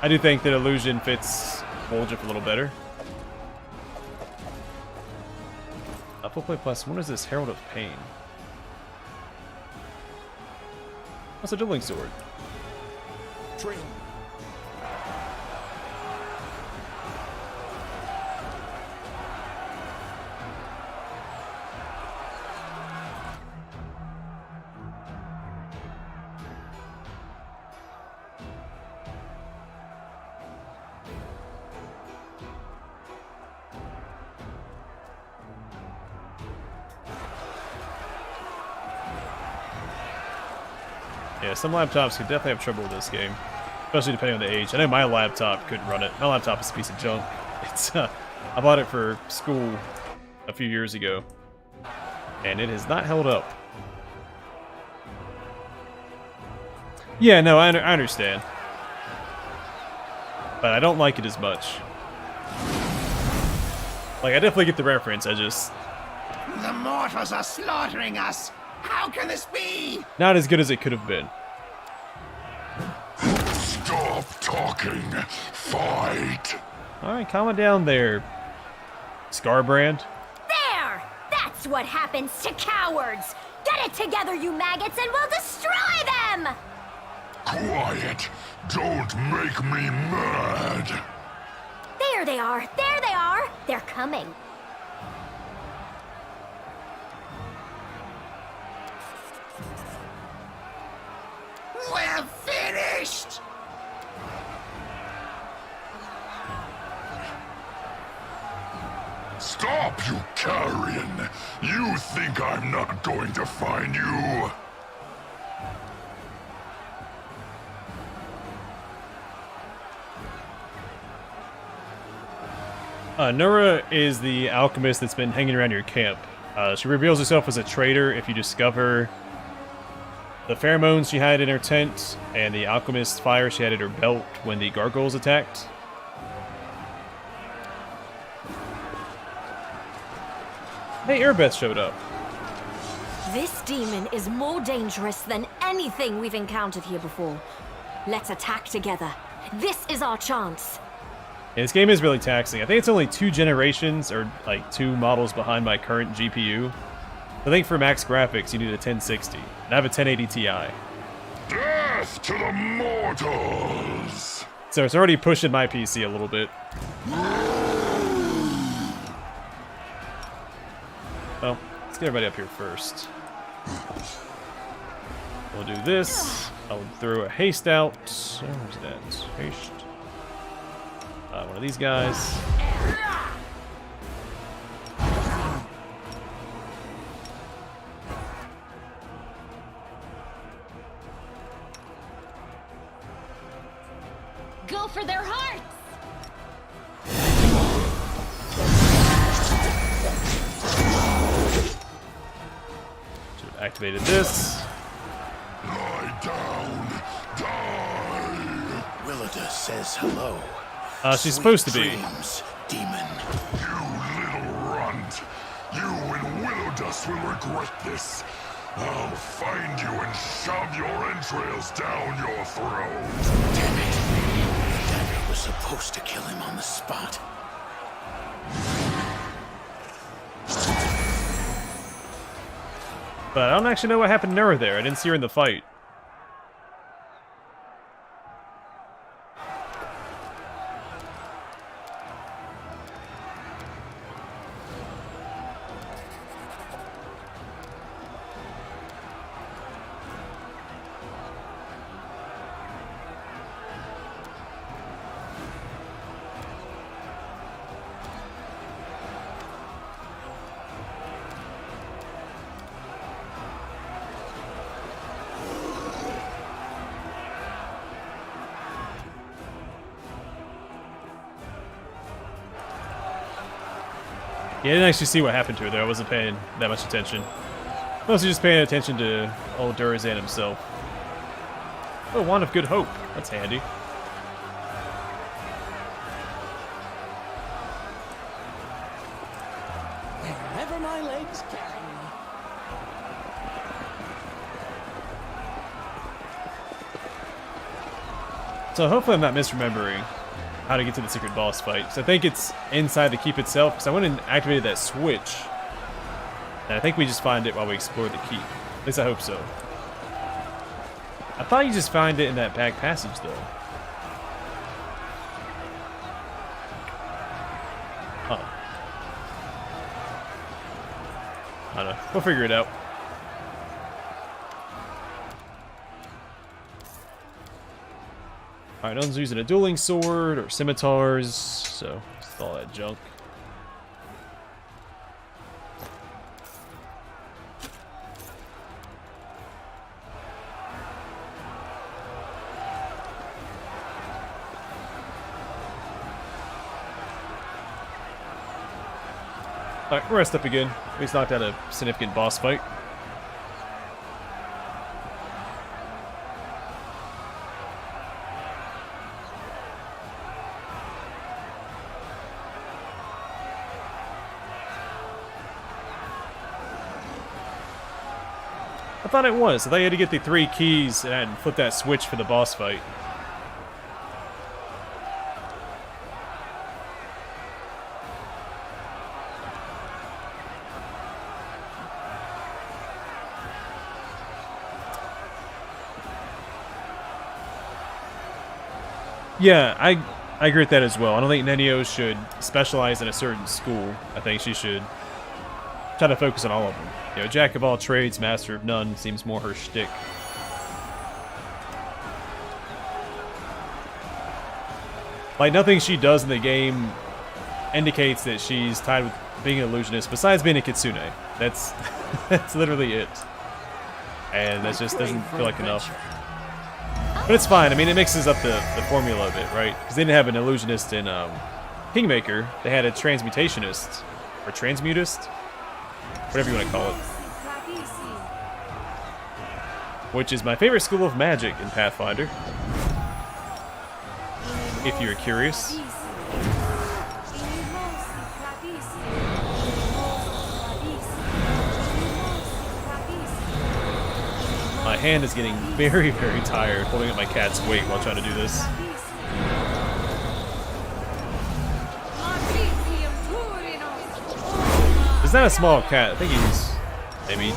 I do think that Illusion fits Volgif a little better. Full play plus. What is this? Herald of Pain. What's a dueling sword? Train. Yeah, some laptops could definitely have trouble with this game, especially depending on the age. I know my laptop couldn't run it. My laptop is a piece of junk. It's I bought it for school a few years ago, and it has not held up. Yeah, no, I understand, but I don't like it as much. Like, I definitely get the reference. I just The mortals are slaughtering us. How can this be? not as good as it could have been. Stop talking. Fight. All right, calm it down there, Scarbrand. There! That's what happens to cowards! Get it together, you maggots, and we'll destroy them! Quiet. Don't make me mad. There they are! There they are! They're coming. We're finished! Stop, you carrion! You think I'm not going to find you? Nura is the alchemist that's been hanging around your camp. She reveals herself as a traitor if you discover the pheromones she had in her tent and the alchemist fire she had in her belt when the gargoyles attacked. Hey, Erebeth showed up. This demon is more dangerous than anything we've encountered here before. Let's attack together. This is our chance. Yeah, this game is really taxing. I think it's only 2 generations, or like 2 models behind my current GPU. I think for max graphics you need a 1060, and I have a 1080 Ti. Death to the mortals! So it's already pushing my PC a little bit. Well, let's get everybody up here first. We'll do this. I'll throw a haste out. Where's that? Haste. One of these guys. Go for their hearts! Should have activated this. Lie down. Die. Willida says hello. She's supposed to be. Dreams, demon. You little runt. You and Willow Dust will regret this. I'll find you and shove your entrails down your throat. Damn it. Dagger was supposed to kill him on the spot. But I don't actually know what happened to her there. I didn't see her in the fight. Yeah, I didn't actually see what happened to her there. I wasn't paying that much attention. Mostly just paying attention to old Durazan himself. Oh, Wand of Good Hope. That's handy. Wherever my legs carry me. So hopefully I'm not misremembering how to get to the secret boss fight. So I think it's inside the keep itself, because I went and activated that switch. And I think we just find it while we explore the keep. At least I hope so. I thought you just find it in that back passage, though. Huh. I don't know. We'll figure it out. Alright, no one's using a dueling sword or scimitars, so just all that junk. Alright, rest up again. We just knocked out a significant boss fight. I thought it was. I thought you had to get the 3 keys and flip that switch for the boss fight. Yeah, I agree with that as well. I don't think Nenio should specialize in a certain school. I think she should try to focus on all of them. You know, jack of all trades, master of none seems more her shtick. Like, nothing she does in the game indicates that she's tied with being an illusionist, besides being a kitsune. That's that's literally it. And that just doesn't feel like enough. But it's fine. I mean, it mixes up the formula a bit, right? Because they didn't have an illusionist in Kingmaker. They had a transmutationist. Or transmutist? Whatever you want to call it. Which is my favorite school of magic in Pathfinder. If you're curious. My hand is getting very, very tired holding up my cat's weight while trying to do this. He's not a small cat. I think he's maybe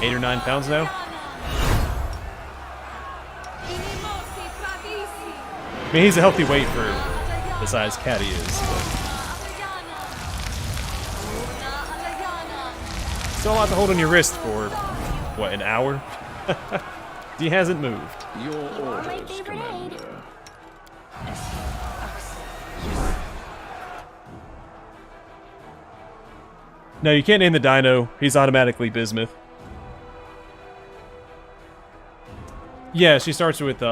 8 or 9 pounds now. I mean, he's a healthy weight for the size cat he is. But still a lot to hold on your wrist for, what, an hour? He hasn't moved. Your orders, Commander. No, you can't name the dino. He's automatically bismuth. Yeah, she starts with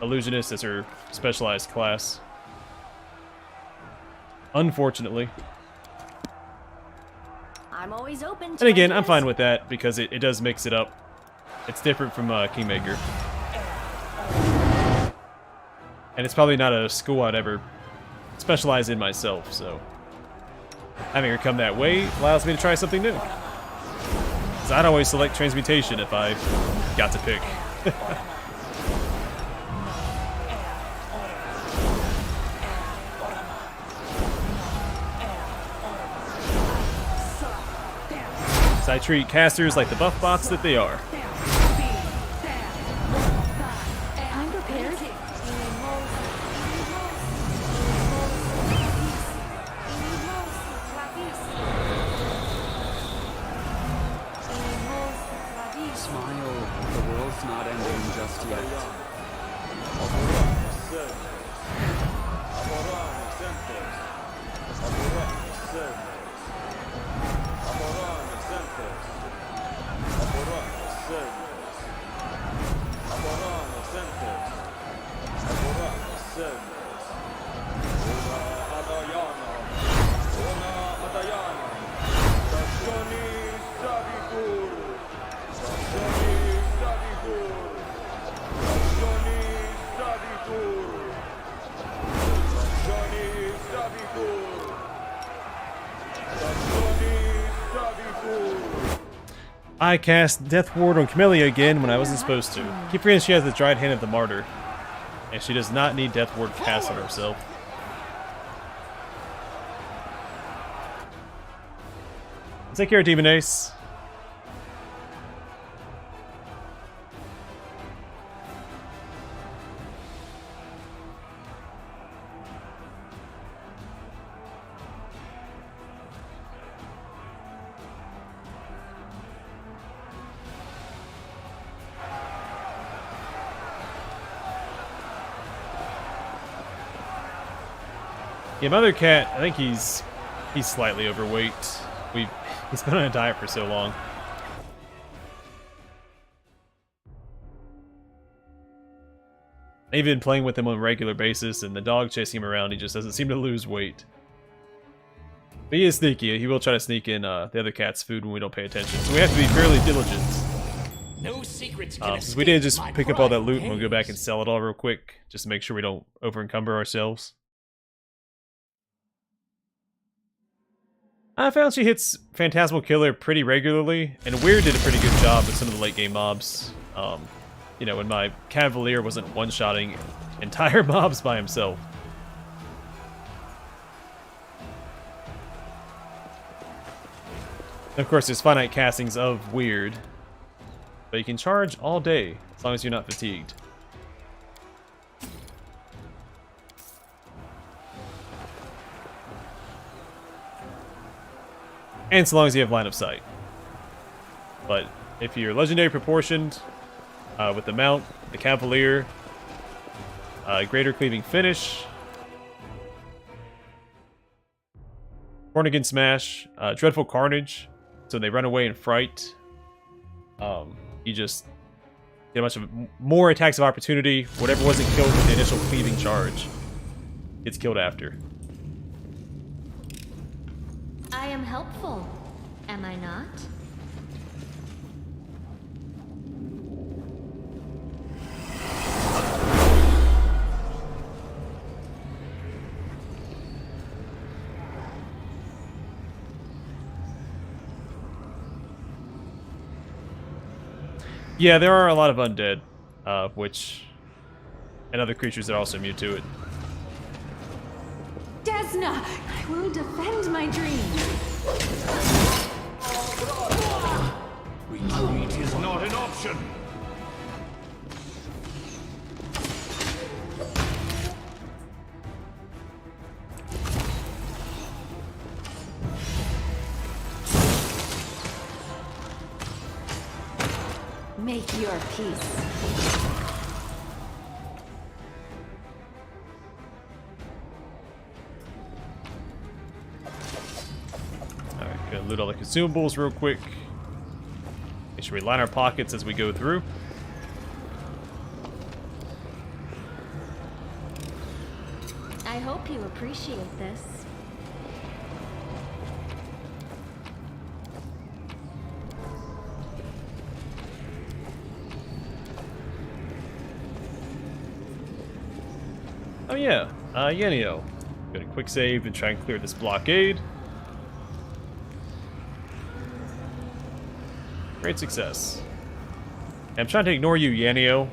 illusionist as her specialized class. Unfortunately. I'm always open to And again, I'm ideas. fine with that because it does mix it up. It's different from Kingmaker. And it's probably not a school I'd ever specialize in myself, so having her come that way allows me to try something new. So I'd always select transmutation if I got to pick. So I treat casters like the buff bots that they are. I'm prepared. Smile, the world's not ending just yet. I cast Death Ward on Camellia again when I wasn't supposed to. Keep forgetting she has the dried hand of the martyr. And she does not need Death Ward cast on herself. Take care, Demon Ace. Yeah, my other cat, I think he's slightly overweight. He's been on a diet for so long. I've been playing with him on a regular basis, and the dog chasing him around, he just doesn't seem to lose weight. But he is sneaky. He will try to sneak in the other cat's food when we don't pay attention. So we have to be fairly diligent. No secrets can Since we did just escape pick my up all that pride loot, and we'll go back and haze. sell it all real quick, just to make sure we don't over-encumber ourselves. I found she hits Phantasmal Killer pretty regularly, and Weird did a pretty good job with some of the late game mobs. You know, when my Cavalier wasn't one-shotting entire mobs by himself. And of course, there's finite castings of Weird, but you can charge all day, as long as you're not fatigued. And so long as you have line of sight. But if you're legendary proportioned, with the mount, the Cavalier, greater cleaving finish, Cornigan Smash, Dreadful Carnage, so they run away in fright, you just get a bunch of more attacks of opportunity. Whatever wasn't killed with the initial cleaving charge gets killed after. I am helpful, am I not? Yeah, there are a lot of undead, and other creatures that are also immune to it. Desna, I will defend my dream. Retreat is not an option. Make your peace. Alright, gonna loot all the consumables real quick. Make sure we line our pockets as we go through. I hope you appreciate this. Oh yeah, Yenio. Gonna quick save and try and clear this blockade. Great success. I'm trying to ignore you, Yenio.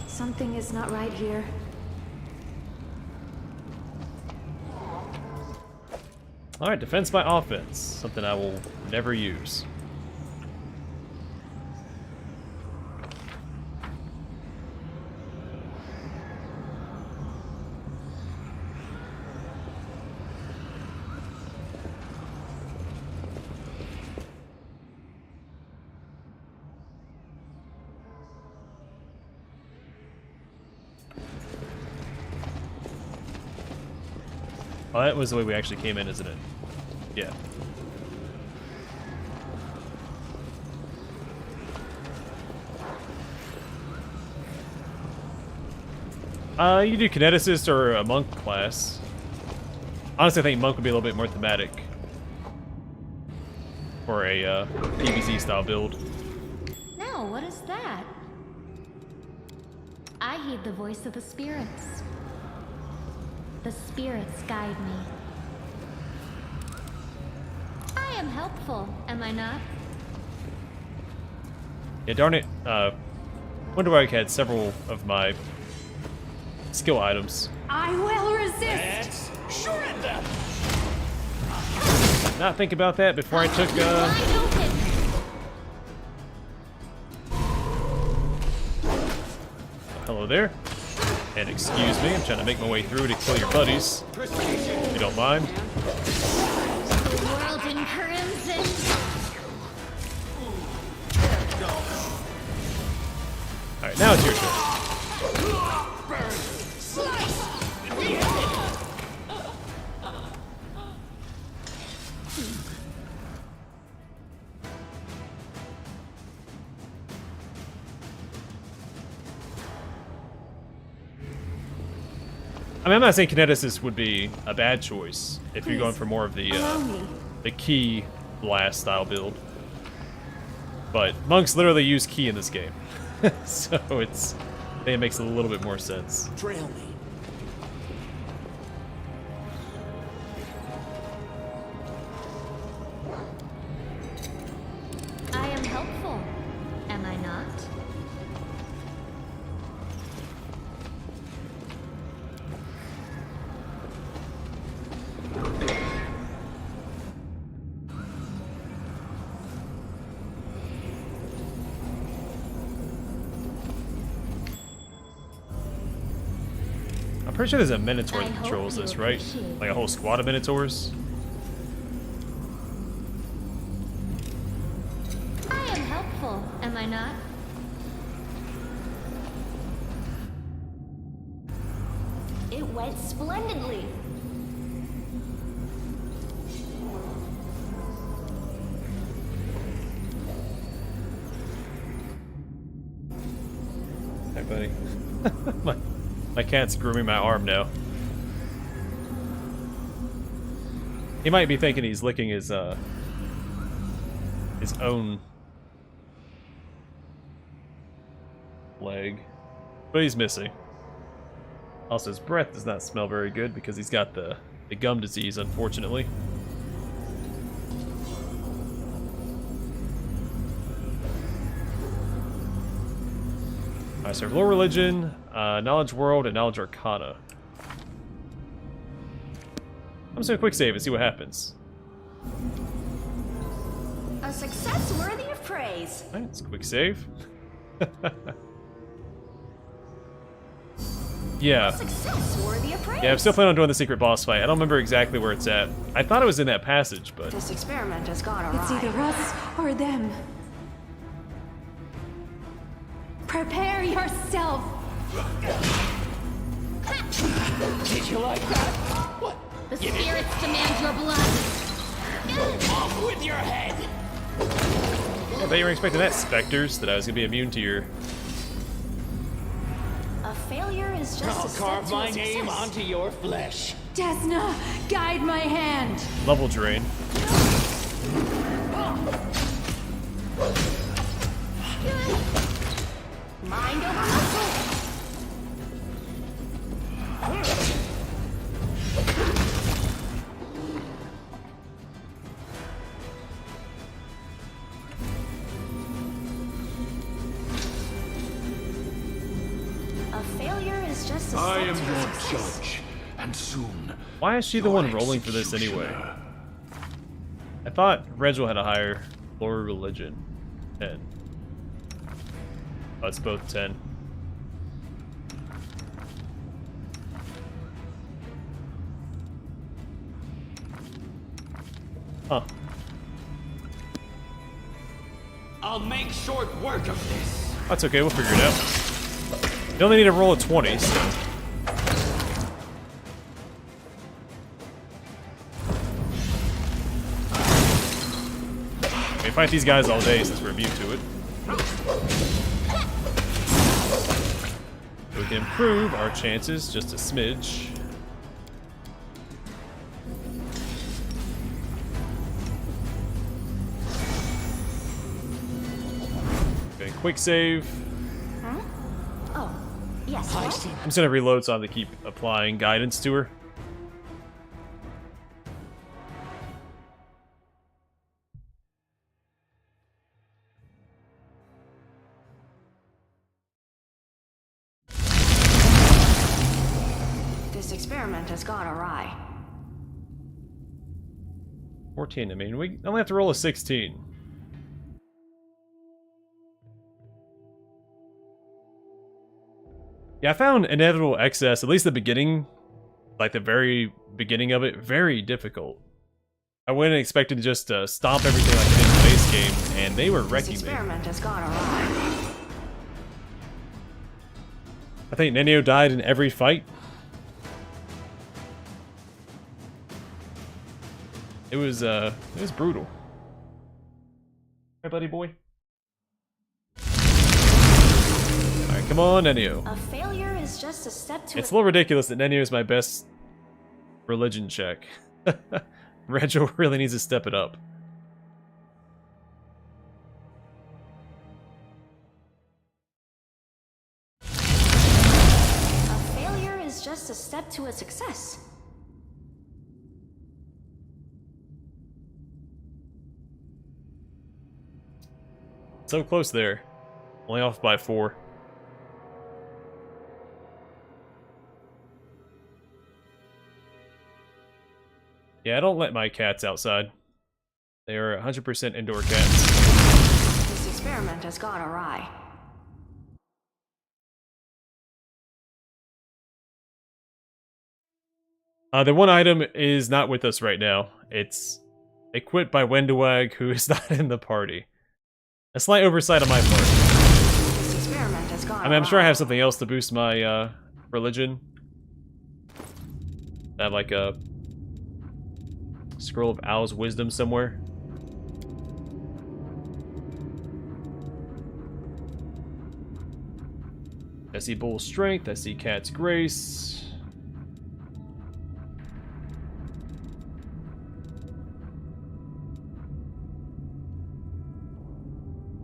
Something is not right here. Alright, defense by offense. Something I will never use. Oh, that was the way we actually came in, isn't it? Yeah. You do kineticist or a monk class. Honestly, I think monk would be a little bit more thematic for a PvZ style build. Now, what is that? I heed the voice of the spirits. The spirits guide me. I am helpful, am I not? Yeah, darn it. Wonder why I had several of my skill items. I will resist. Let's shred them. Not think about that before I took Wide open. hello there. And excuse me, I'm trying to make my way through to kill your buddies. If you don't mind. The world in crimson. Alright, now it's your turn. I mean, I'm not saying kineticist would be a bad choice if you're going for more of the key blast style build. But monks literally use key in this game, so I think it makes a little bit more sense. Trail me. I am helpful, am I not? I'm pretty sure there's a Minotaur I that hope controls you this, right? appreciate Like a whole squad of Minotaurs? I am helpful, am I not? It went splendidly. Hey, buddy. my cat's grooming my arm now. He might be thinking he's licking his own leg, but he's missing. Also, his breath does not smell very good because he's got the gum disease, unfortunately. Alright, so lore religion, knowledge world, and knowledge arcana. I'm just gonna quick save and see what happens. A success worthy of praise. Alright, it's a quick save. Yeah. Success worthy of praise. Yeah, I'm still planning on doing the secret boss fight. I don't remember exactly where it's at. I thought it was in that passage, but... This experiment has gone awry. It's either us or them. Prepare yourself. Did you like that? What? The spirits demand your blood. Off with your head. I bet you were expecting that, Spectres, that I was gonna be immune to your... A failure is just I'll a step carve to a my name success. onto your flesh. Desna, guide my hand. level drain. Mind over muscle. A failure is just a I step am to a your success. judge, and soon. Why is she the your one rolling for this anyway? executioner. I thought Regil had a higher lore religion. 10. Oh, it's both 10. Huh. I'll make short work of this. That's okay, we'll figure it out. You only need to roll a 20, so... can fight these guys all day since we're immune to it. We can improve our chances just a smidge. Okay, quick save. Huh? Oh, yes. I see. I'm just gonna reload so I have to keep applying guidance to her. This experiment has gone awry. 14, I mean, we only have to roll a 16. Yeah, I found Inevitable Excess, at least the beginning, like the very beginning of it, very difficult. I went and expected to just stomp everything like I did in the base game, and they were wrecking me. This experiment has gone awry. I think Nenio died in every fight. It was brutal. Hey, buddy boy. Alright, come on, Nenio. A failure is just a step to It's a little ridiculous that Nenio is my best religion check. Rego really needs to step it up. A failure is just a step to a success. So close there. Only off by 4. Yeah, I don't let my cats outside. They are 100% indoor cats. This experiment has gone awry. The one item is not with us right now. It's equipped by Wendewag, who is not in the party. A slight oversight on my part. This experiment has gone I mean, I'm sure I awry. have something else to boost my religion. I have like a Scroll of Owl's Wisdom somewhere. I see Bull's Strength, I see Cat's Grace.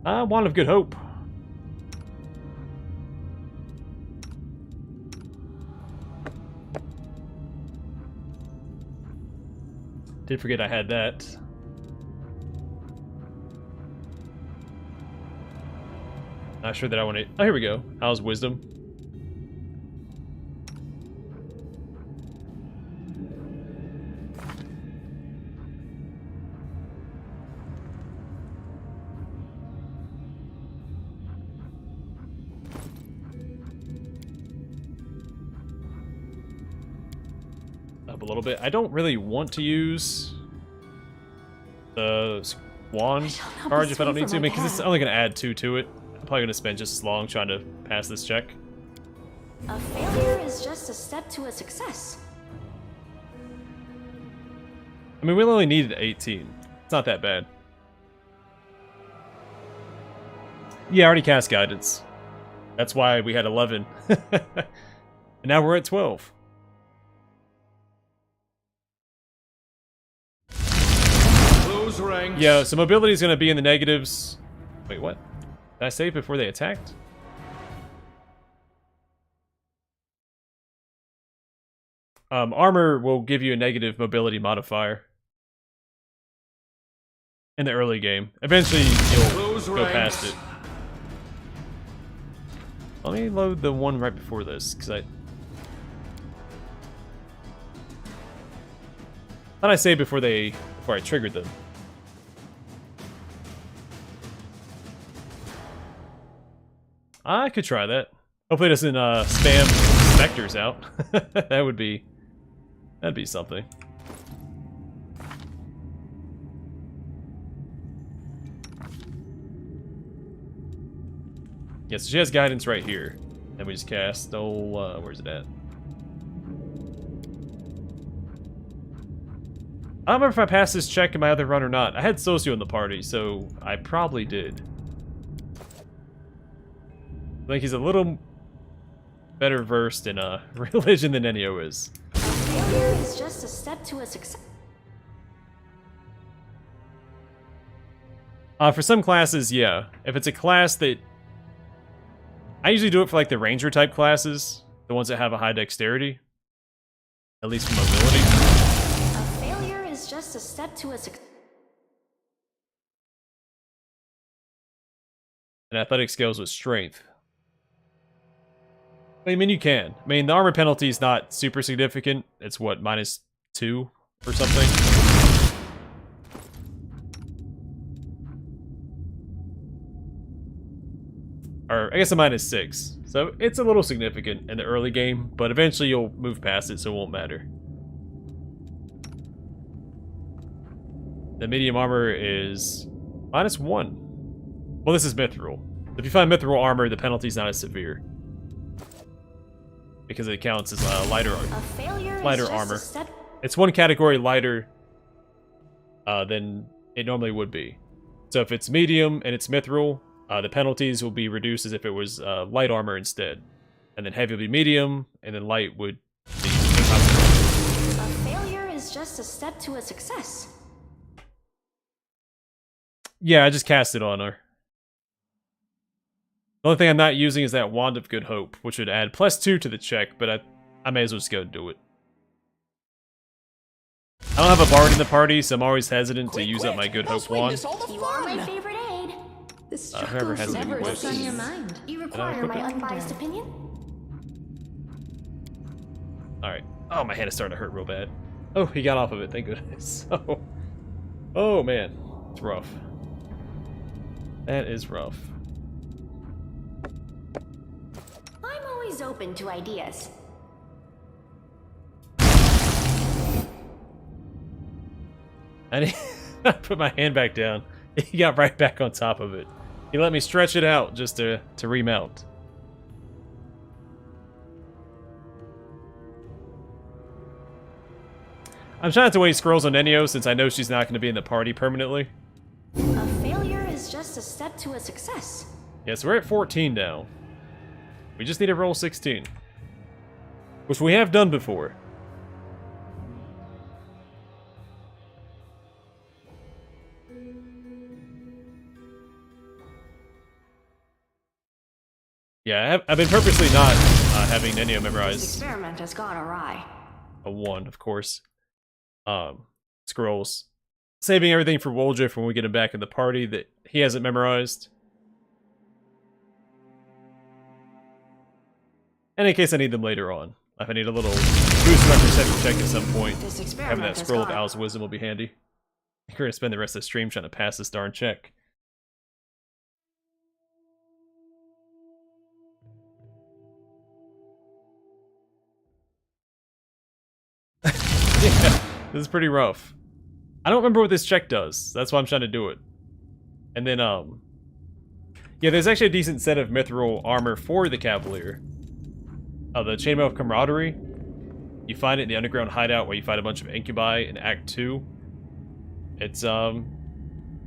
Wand of Good Hope. Did forget I had that. Not sure that I want to... Oh, here we go. Owl's Wisdom. Up a little bit. I don't really want to use the wand charge if I don't need to, because it's only going to add 2 to it. I'm probably going to spend just as long trying to pass this check. A failure is just a step to a success. I mean, we only needed 18. It's not that bad. Yeah, I already cast Guidance. That's why we had 11. And now we're at 12. Close ranks. Yeah, so mobility is going to be in the negatives. Wait, what? Did I save before they attacked? Armor will give you a negative mobility modifier in the early game. Eventually, you'll go past it. Let me load the one right before this, because I thought I saved before I triggered them. I could try that. Hopefully it doesn't spam specters out. That'd be something. Yeah, so she has guidance right here. Then we just cast, where's it at? I don't remember if I passed this check in my other run or not. I had Socio in the party, so I probably did. I think he's a little better versed in religion than Nenio is. Failure is just a step to a success. For some classes, yeah. If it's a class that... I usually do it for like the ranger type classes. The ones that have a high dexterity. At least for mobility. A failure is just a step to a success. And athletic skills with strength. I mean, you can. I mean, the armor penalty is not super significant. It's what, -2 or something? Or, I guess a -6. So, it's a little significant in the early game, but eventually you'll move past it, so it won't matter. The medium armor is -1. Well, this is mithril. If you find mithril armor, the penalty's not as severe. Because it counts as lighter armor. It's one category lighter than it normally would be. So if it's medium and it's mithril, the penalties will be reduced as if it was light armor instead. And then heavy will be medium, and then light would be inconsequential. A failure is just a step to a success. Yeah, I just cast it on her. The only thing I'm not using is that Wand of Good Hope, which would add +2 to the check, but I may as well just go do it. I don't have a bard in the party, so I'm always hesitant to use up my Good Hope wand. You are my favorite aid. This Whoever has any never whips. on your mind. You require my unbiased opinion? Alright. Oh, my hand is starting to hurt real bad. Oh, he got off of it, thank goodness. Oh man. It's rough. That is rough. I'm always open to ideas. I put my hand back down. He got right back on top of it. He let me stretch it out just to remount. I'm trying not to waste scrolls on Nenio since I know she's not going to be in the party permanently. A failure is just a step to a success. Yeah, so we're at 14 now. We just need to roll 16. Which we have done before. Yeah, I've been purposely not having Nenio This memorize experiment has gone awry. a 1, of course. Scrolls. Saving everything for Woljif when we get him back in the party that he hasn't memorized. And in case I need them later on. If I need a little boost my perception check at some point, having that scroll of Owl's Wisdom will be handy. We're going to spend the rest of the stream trying to pass this darn check. Yeah, this is pretty rough. I don't remember what this check does. That's why I'm trying to do it. And then, yeah, there's actually a decent set of mithril armor for the Cavalier. The Chainmail of Camaraderie. You find it in the underground hideout where you fight a bunch of incubi in Act 2. It's, I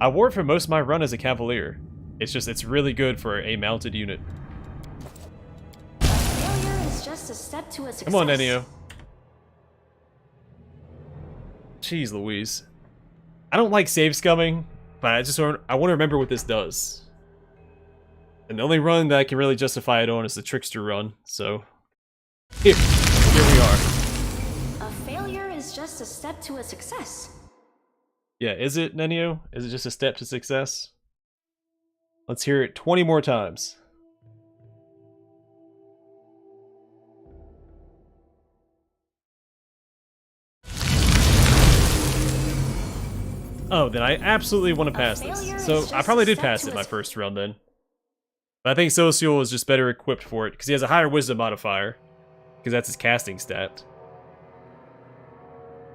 wore it for most of my run as a Cavalier. It's really good for a mounted unit. Failure is just a step to a success. Come on, Nenio. Jeez Louise. I don't like save scumming, but I want to remember what this does. And the only run that I can really justify it on is the Trickster run, so... Here we are. A failure is just a step to a success. Yeah, is it, Nenio? Is it just a step to success? Let's hear it 20 more times. Oh, then I absolutely want to pass this. So I probably did pass it my first run then. But I think Social is just better equipped for it, because he has a higher wisdom modifier. Because that's his casting stat.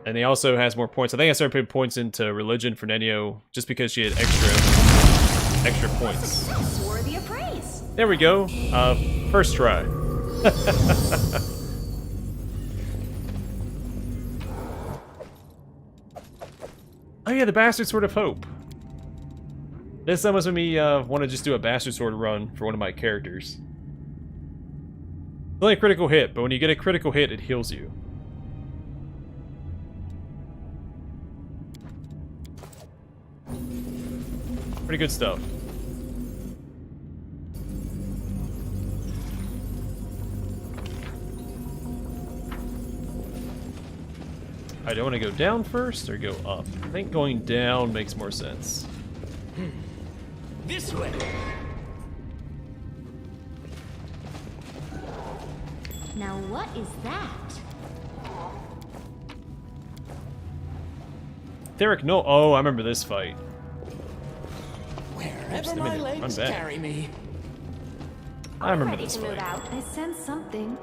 And he also has more points. I think I started putting points into religion for Nenio just because she had extra points. Success worthy of praise. There we go. First try. Oh yeah, the Bastard Sword of Hope. This almost made me want to just do a Bastard Sword run for one of my characters. It's only a critical hit, but when you get a critical hit, it heals you. Pretty good stuff. I don't want to go down first or go up. I think going down makes more sense. This way. Now what is that? Derek, no. Oh, I remember this fight. Wherever they my made it run legs back. carry me. I remember Ready this to move fight. out. I sense something.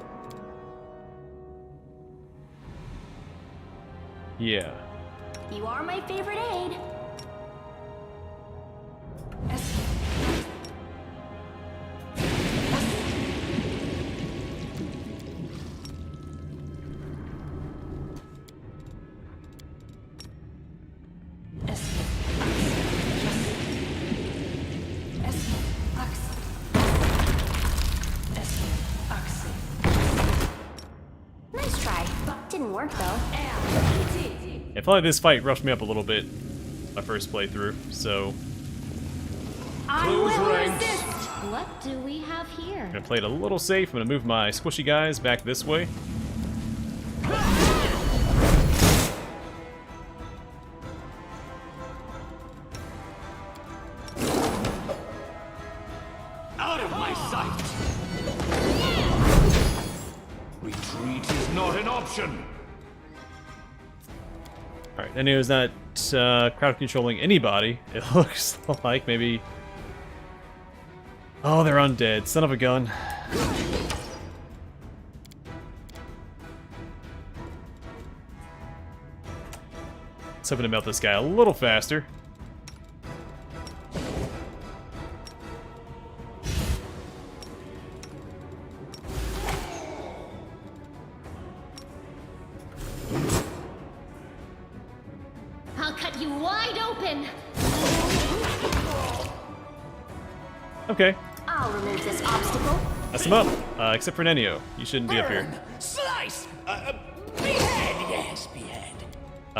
Yeah. You are my favorite aide. Nice try. Didn't work though. I feel like this fight roughed me up a little bit my first playthrough, so I will resist. What do we have here? I'm gonna play it a little safe. I'm gonna move my squishy guys back this way. Out of my sight. Retreat is not an option. Alright, Nenio is not crowd controlling anybody. It looks like maybe... Oh, they're undead. Son of a gun. Let's hoping to melt this guy a little faster. I'll cut you wide open. Okay, I'll remove this obstacle. mess him up. Except for Nenio. You shouldn't be up here. Slice. Behead. Yes, behead.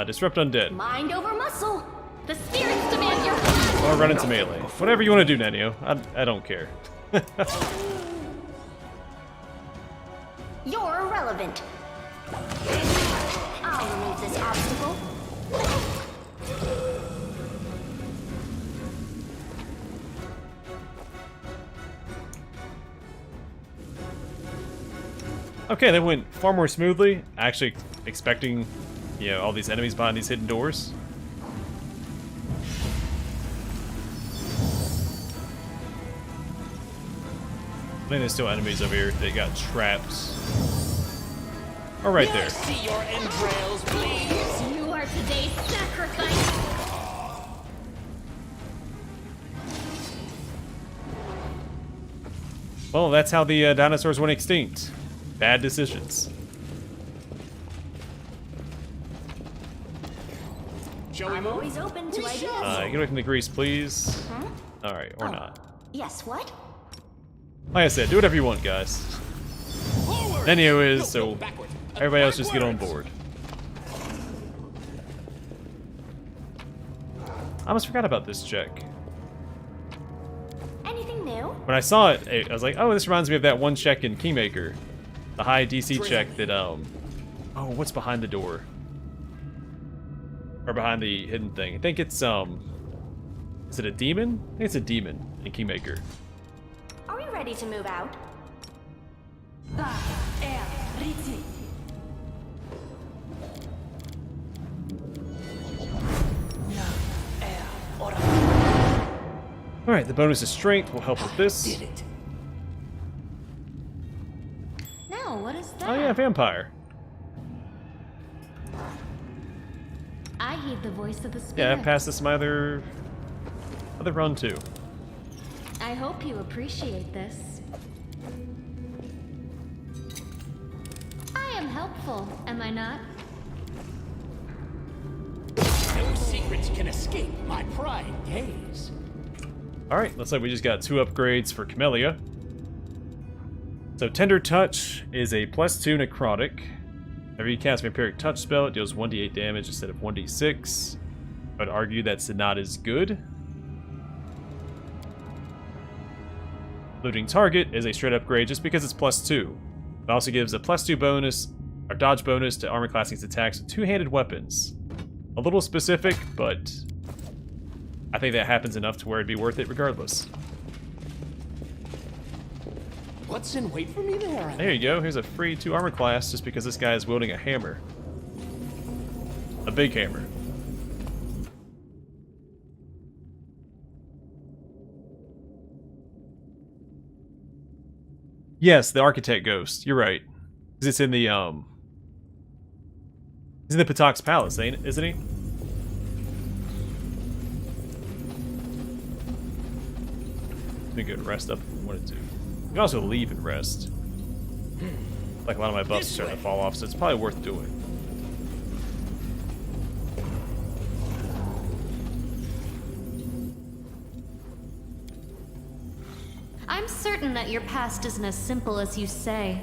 Disrupt undead. Mind over muscle. The spirits demand your blood. Or run into melee. Whatever you want to do, Nenio. I don't care. You're irrelevant. I'll remove this obstacle. Okay, that went far more smoothly. Actually expecting, you know, all these enemies behind these hidden doors. I think there's still enemies over here that got trapped. Oh, right there. See your entrails, please. You are today's sacrifice. Well, that's how the dinosaurs went extinct. Bad decisions. I'm always open to ideas. Get away from the grease, please. Alright, or not. Yes, what? Like I said, do whatever you want, guys. Nenio is, so everybody else just get on board. I almost forgot about this check. Anything new? When I saw it, I was like, oh, this reminds me of that one check in Kingmaker. The high DC check that, oh, what's behind the door? Or behind the hidden thing. I think it's, is it a demon? I think it's a demon in Kingmaker. Are we ready to move out? Alright, the bonus of strength will help with this. Now, what is that? Oh yeah, vampire. I heed the voice of the spirit. Yeah, I passed this in my other run too. I hope you appreciate this. I am helpful, am I not? No secret secrets can escape my prying gaze. Alright, looks like we just got 2 upgrades for Camellia. So Tender Touch is a +2 necrotic. Whenever you cast Vampiric Touch spell, it deals 1d8 damage instead of 1d6. I would argue that's not as good. Looting Target is a straight upgrade just because it's +2. It also gives a +2 bonus, or dodge bonus to armor classing's attacks with 2-handed weapons. A little specific, but I think that happens enough to where it'd be worth it regardless. What's in wait for me there? There you go, here's a free 2 armor class just because this guy is wielding a hammer. A big hammer. Yes, the Architect Ghost, you're right. Because it's in the, he's in the Patak's Palace, isn't he? We could rest up if we wanted to. We can also leave and rest. Like a lot of my buffs are starting to fall off, so it's probably worth doing. I'm certain that your past isn't as simple as you say.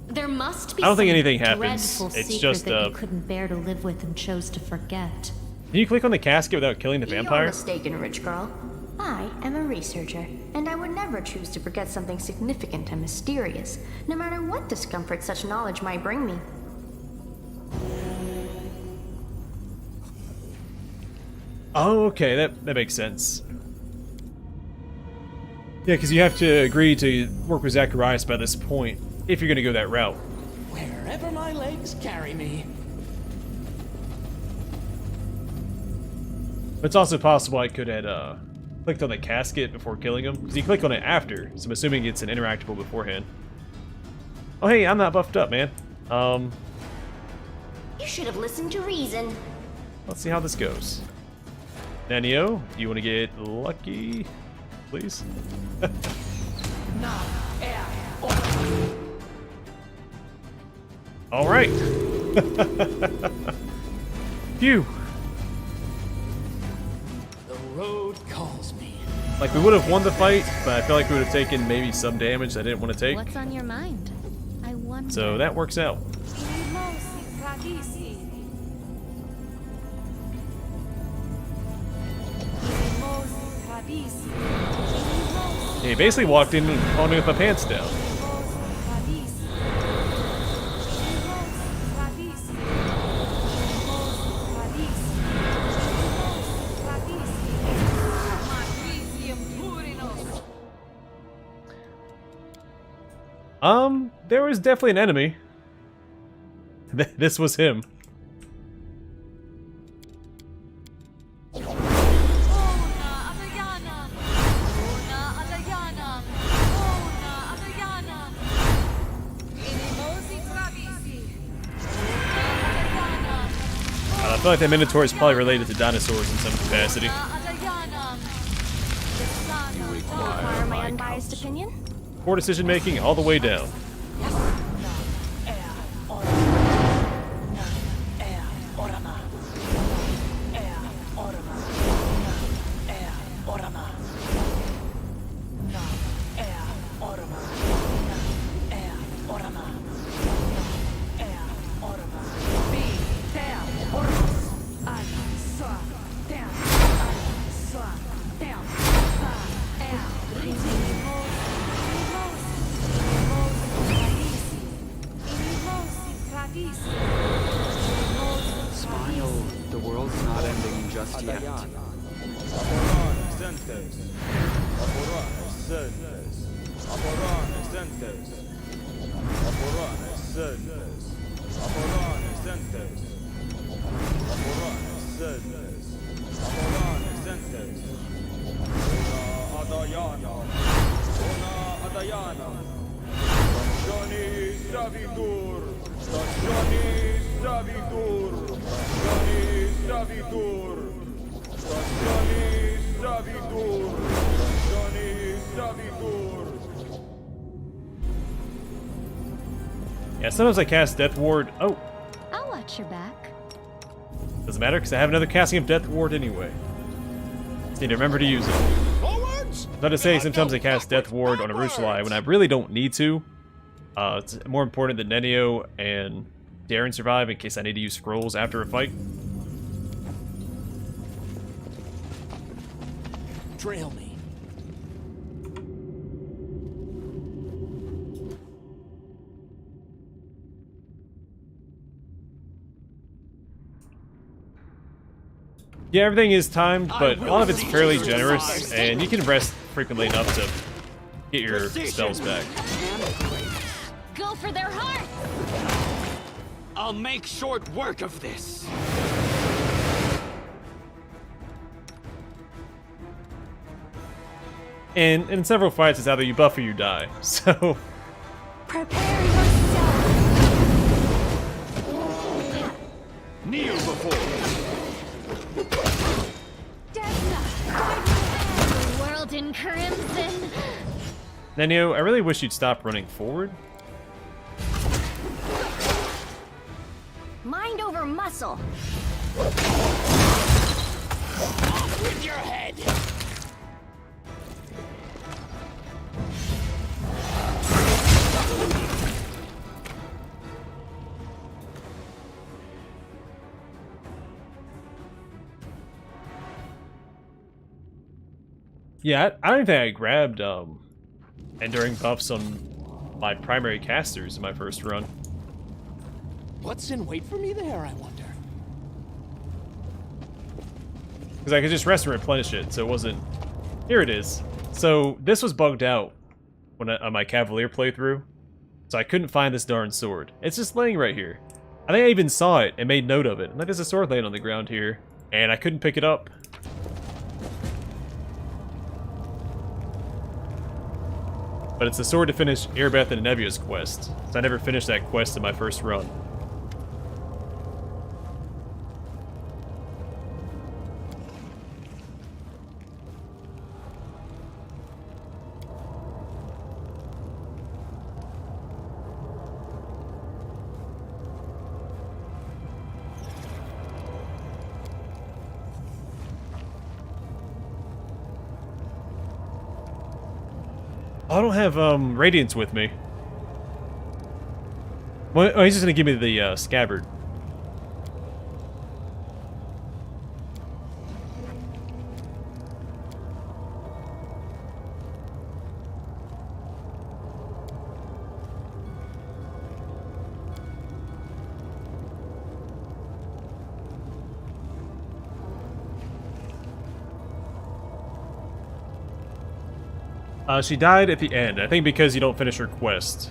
There must be I don't think some anything happens. dreadful It's secret just that you couldn't bear to live with and chose to forget. Can you click on the casket without killing the You're vampire? mistaken, rich girl. I am a researcher, and I would never choose to forget something significant and mysterious, no matter what discomfort such knowledge might bring me. Oh, okay, that makes sense. Yeah, because you have to agree to work with Zacharias by this point, if you're going to go that route. Wherever my legs carry me. But it's also possible I could have clicked on the casket before killing him, because you click on it after, so I'm assuming it's an interactable beforehand. Oh hey, I'm not buffed up, man. You should have listened to reason. Let's see how this goes. Nanio, do you want to get lucky, please? All right. Phew. The road calls me. Like, we would have won the fight, but I feel like we would have taken maybe some damage I didn't want to take. What's on your mind? I wonder. So that works out. Yeah, he basically walked in and called me with my pants down. There was definitely an enemy. This was him. I feel like that Minotaur is probably related to dinosaurs in some capacity. You require my unbiased opinion? Poor decision making all the way down. Smile, the world's not ending just yet. Yeah, sometimes I cast Death Ward. Oh, I'll watch your back. Doesn't matter, because I have another casting of Death Ward anyway. Just need to remember to use it. Forwards! Not to say, sometimes I cast Death Ward on Arueshalae when I really don't need to. It's more important that Nenio and Darren survive in case I need to use scrolls after a fight. Trail me. Yeah, everything is timed, but a lot of it's fairly generous, and you can rest frequently enough to get your spells back. Go for their heart! I'll make short work of this. And in several fights, it's either you buff or you die, so... Prepare yourself. Kneel before me. The world in crimson. Nenio, I really wish you'd stop running forward. Mind over muscle. Off with your head. Yeah, I don't think I grabbed enduring buffs on my primary casters in my first run. What's in wait for me there, I wonder? Because I could just rest and replenish it, so it wasn't... Here it is. So, this was bugged out when on my Cavalier playthrough, so I couldn't find this darn sword. It's just laying right here. I think I even saw it and made note of it. Like, there's a sword laying on the ground here, and I couldn't pick it up. But it's the sword to finish Erebeth and Nevia's quest, so I never finished that quest in my first run. I don't have Radiance with me. Well, oh, he's just gonna give me the scabbard. She died at the end, I think because you don't finish her quest.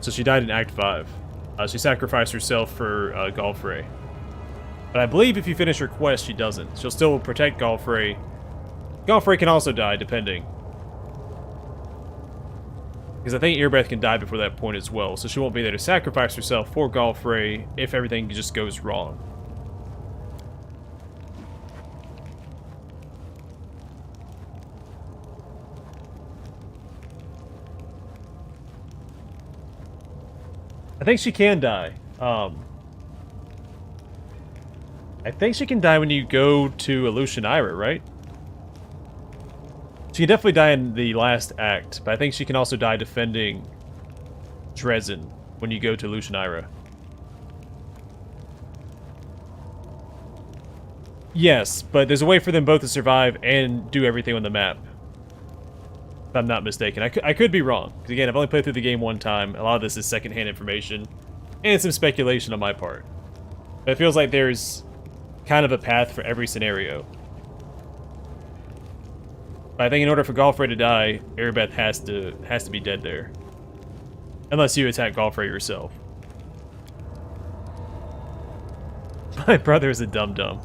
So she died in Act 5. She sacrificed herself for Galfrey. But I believe if you finish her quest, she doesn't. She'll still protect Galfrey. Galfrey can also die, depending. Because I think Erebeth can die before that point as well, so she won't be there to sacrifice herself for Galfrey if everything just goes wrong. I think she can die. I think she can die when you go to Arueshalae, right? She can definitely die in the last act, but I think she can also die defending Dresden when you go to Arueshalae. Yes, but there's a way for them both to survive and do everything on the map. If I'm not mistaken. I could be wrong. Because again, I've only played through the game one time. A lot of this is secondhand information. And some speculation on my part. But it feels like there's kind of a path for every scenario. But I think in order for Galfrey to die, Erebeth has to be dead there. Unless you attack Galfrey yourself. My brother is a dum-dum.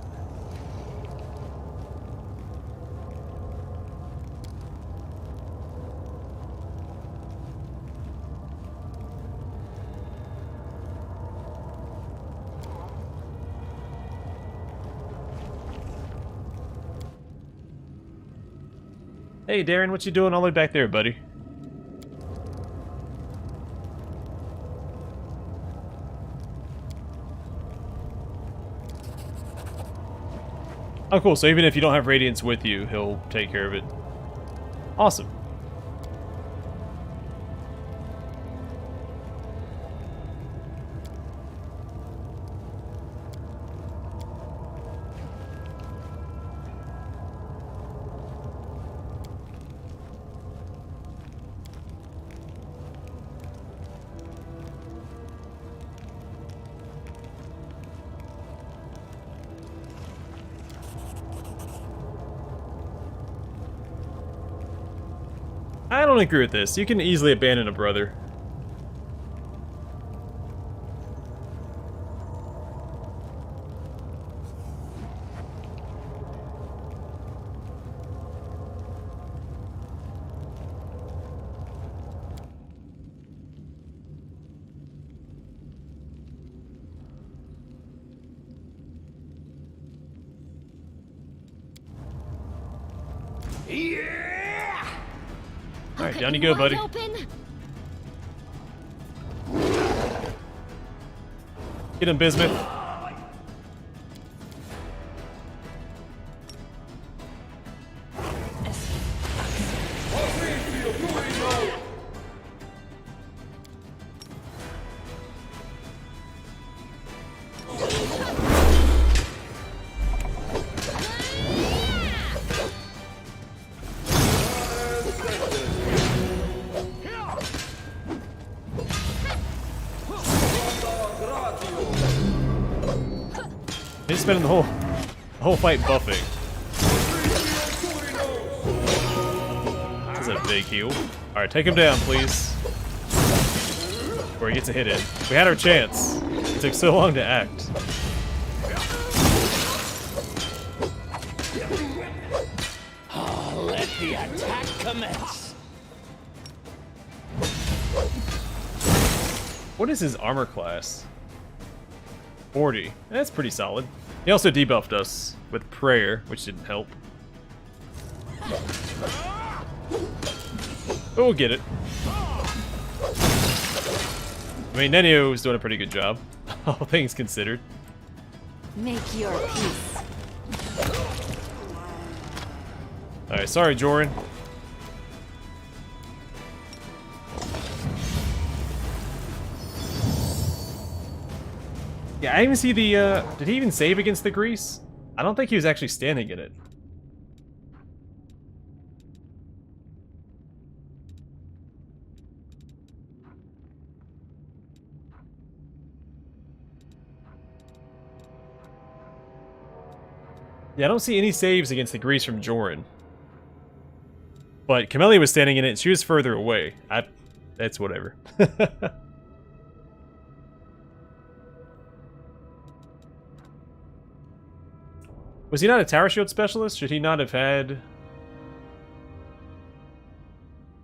Hey Darren, what you doing all the way back there, buddy? Oh, cool. So even if you don't have Radiance with you, he'll take care of it. Awesome. I don't agree with this. You can easily abandon a brother. Alright, down you go, buddy. Get him, Bismuth. He's spending the whole fight buffing. That's a big heal. Alright, take him down, please. Before he gets a hit in. We had our chance. It took so long to act. Let the attack commence. What is his armor class? 40. That's pretty solid. He also debuffed us with prayer, which didn't help. But we'll get it. I mean, Nenio is doing a pretty good job, all things considered. Make your peace. Alright, sorry, Joran. Yeah, I didn't even see the, did he even save against the grease? I don't think he was actually standing in it. Yeah, I don't see any saves against the grease from Joran. But Camellia was standing in it, and she was further away. That's whatever. Was he not a tower shield specialist? Should he not have had...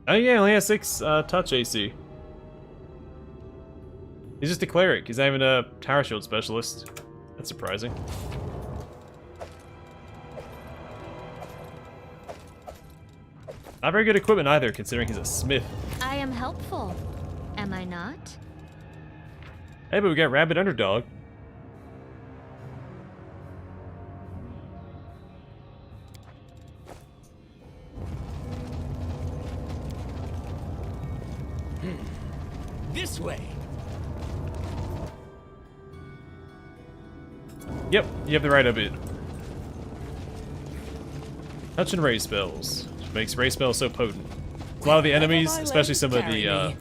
Oh yeah, he only has 6 touch AC. He's just a cleric. He's not even a tower shield specialist. That's surprising. Not very good equipment either, considering he's a smith. I am helpful, am I not? Hey, but we got Rabid Underdog. This way. Yep, you have the right of it. Touch and raise spells, which makes raise spells so potent. A lot of the enemies, especially some of the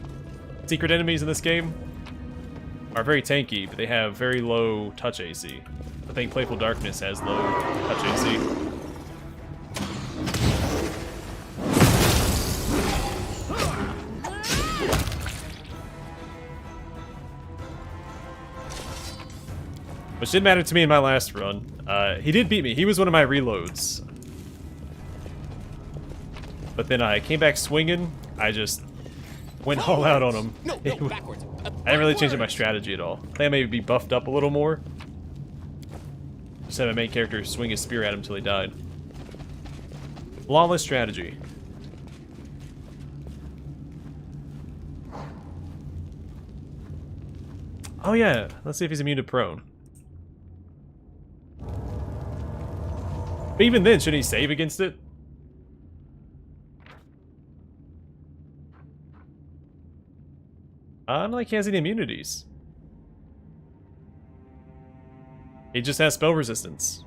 secret enemies in this game, are very tanky, but they have very low touch AC. I think Playful Darkness has low touch AC. Which didn't matter to me in my last run. He did beat me. He was one of my reloads. But then I came back swinging. I just went all out on him. No, backwards. I didn't really change up my strategy at all. I think I maybe be buffed up a little more. Just had my main character swing his spear at him until he died. Flawless strategy. Oh yeah, let's see if he's immune to prone. But even then, shouldn't he save against it? I don't think he has any immunities. He just has spell resistance.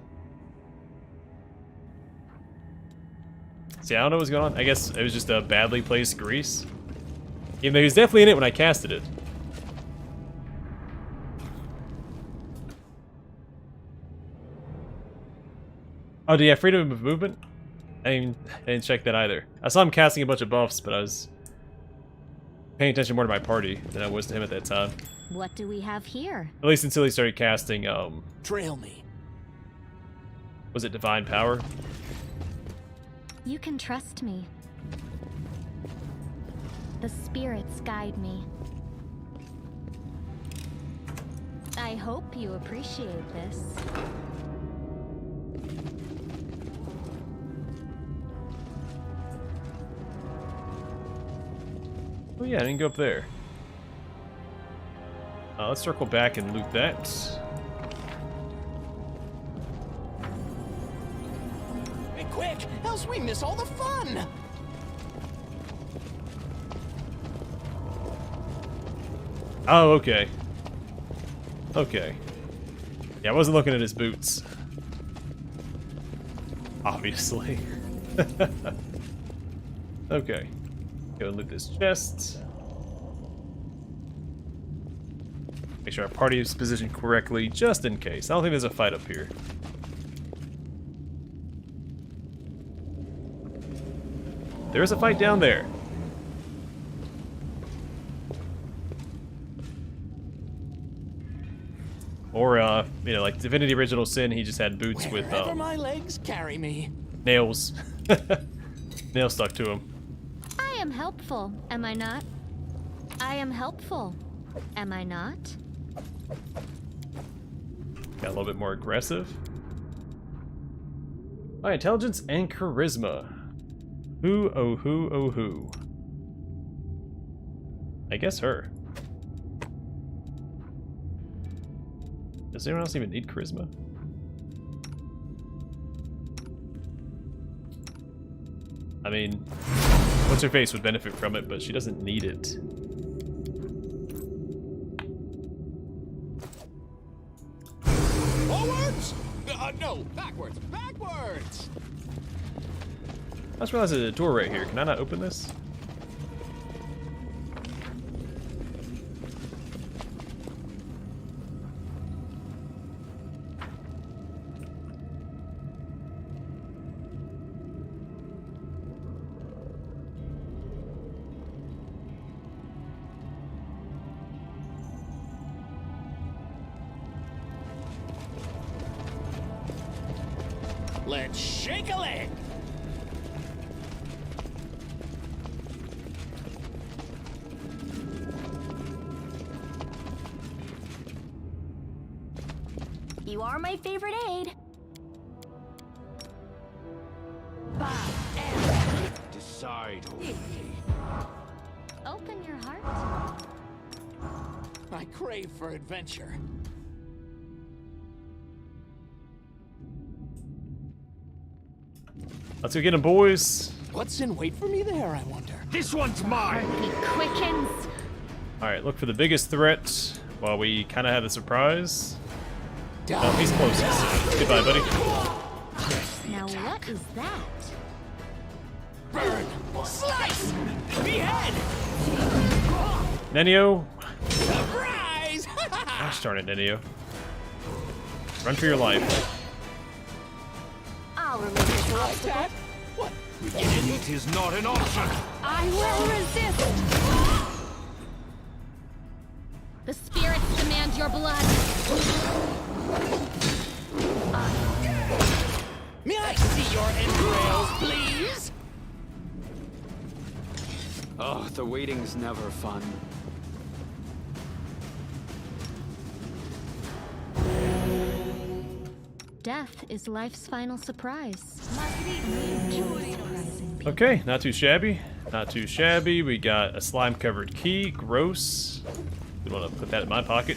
See, I don't know what's going on. I guess it was just a badly placed grease. Even though he was definitely in it when I casted it. Oh, do you have freedom of movement? I didn't check that either. I saw him casting a bunch of buffs, but I was paying attention more to my party than I was to him at that time. What do we have here? At least until he started casting, Trail me. was it Divine Power? You can trust me. The spirits guide me. I hope you appreciate this. Oh yeah, I didn't go up there. Let's circle back and loot that. Hey, quick! Else we miss all the fun! Oh, okay. Okay. Yeah, I wasn't looking at his boots. Obviously. Okay. Go and loot this chest. Make sure our party is positioned correctly, just in case. I don't think there's a fight up here. There is a fight down there. Or, you know, like Divinity Original Sin, he just had boots with, Wherever my legs carry me. nails. Nails stuck to him. I am helpful, am I not? I am helpful, am I not? Got a little bit more aggressive. Alright, intelligence and charisma. Who, oh who, oh who. I guess her. Does anyone else even need charisma? I mean, what's her face would benefit from it, but she doesn't need it. Forwards! No, backwards! Backwards! I just realized there's a door right here. Can I not open this? Let's shake a leg! You are my favorite aide. Decide already. Open your heart. I crave for adventure. Let's go get him, boys. What's in wait for me there, I wonder? This one's mine! He quickens. Alright, look for the biggest threat while we kind of have the surprise. Die. Oh, he's closest. Goodbye, buddy. Now what is that? Burn! Slice! Behead! Nenio. Surprise! Gosh darn it, Nenio. Run for your life. I'll remove this obstacle. That? What? It is not an option! I will resist. The spirits demand your blood. May I see your entrails, please? Oh, the waiting's never fun. Death is life's final surprise. Okay, not too shabby. Not too shabby. We got a slime-covered key. Gross. We want to put that in my pocket.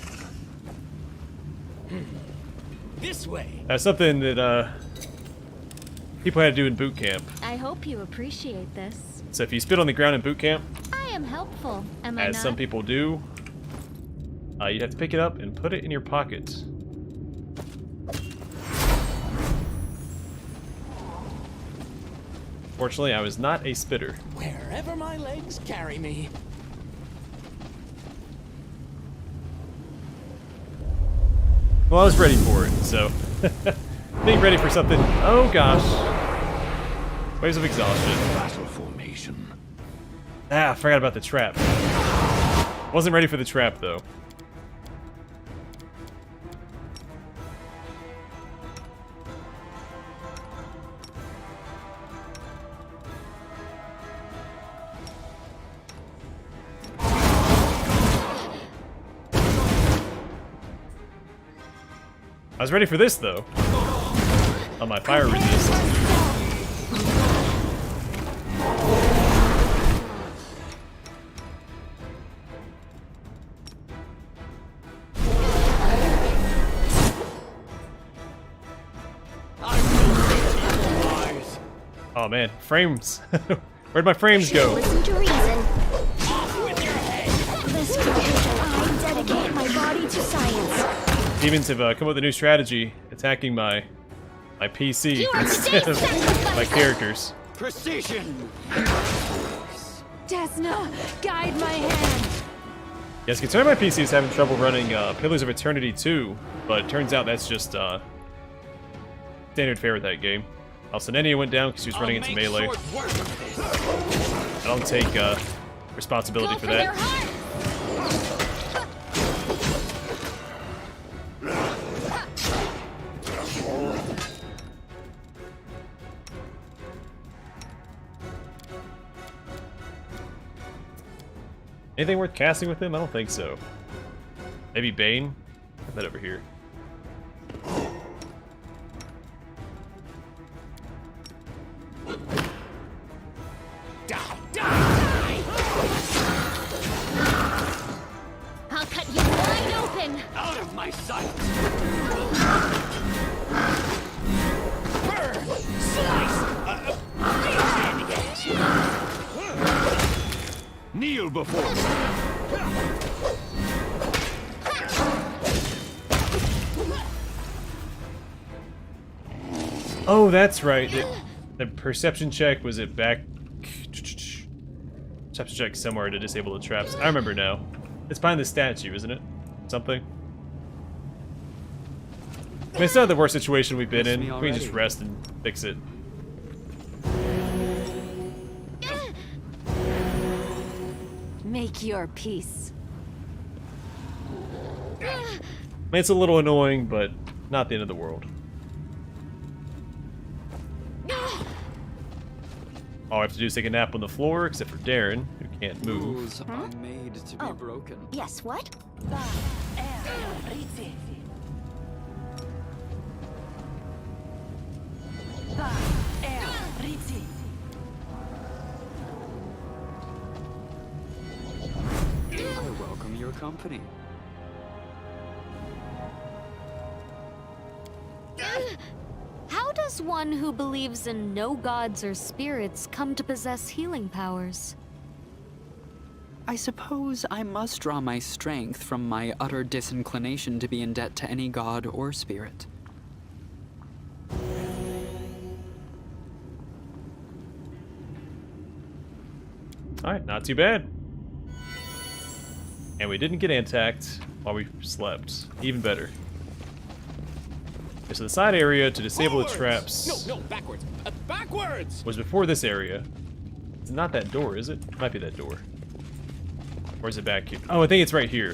This way. That's something that people had to do in boot camp. I hope you appreciate this. So if you spit on the ground in boot camp, I am helpful, am I as not? some people do, you'd have to pick it up and put it in your pocket. Fortunately, I was not a spitter. Wherever my legs carry me. Well, I was ready for it, so being ready for something. Oh gosh, waves of exhaustion. Battle formation. Ah, I forgot about the trap. Wasn't ready for the trap though. I was ready for this though. On my fire resist. Oh man, frames. Where'd my frames go? Listen to reason. Off with your head. This conclusion, I dedicate my body to science. Demons have come up with a new strategy, attacking my PC instead of my characters. Precision. Desna, guide my hand. Yes, concerned my PC is having trouble running Pillars of Eternity 2, but it turns out that's just standard fare with that game. Also, Nenia went down because she was running into melee. I don't take responsibility for that. Anything worth casting with him? I don't think so. Maybe Bane? Put that over here. I'll cut you wide open. Out of my sight. Burn. Slice. Kneel before me. Oh, that's right. The perception check was it back. Perception check somewhere to disable the traps. I remember now. It's behind the statue, isn't it? Something. I mean, it's not the worst situation we've been in. We can just rest and fix it. Make your peace. I mean, it's a little annoying, but not the end of the world. All I have to do is take a nap on the floor, except for Darren, who can't move. Rules are made to be broken. Yes, what? I welcome your company. How does one who believes in no gods or spirits come to possess healing powers? I suppose I must draw my strength from my utter disinclination to be in debt to any god or spirit. Alright, not too bad. And we didn't get attacked while we slept. Even better. Okay, so the side area to disable the traps No, backwards. Backwards! was before this area. It's not that door, is it? It might be that door. Or is it back here? Oh, I think it's right here.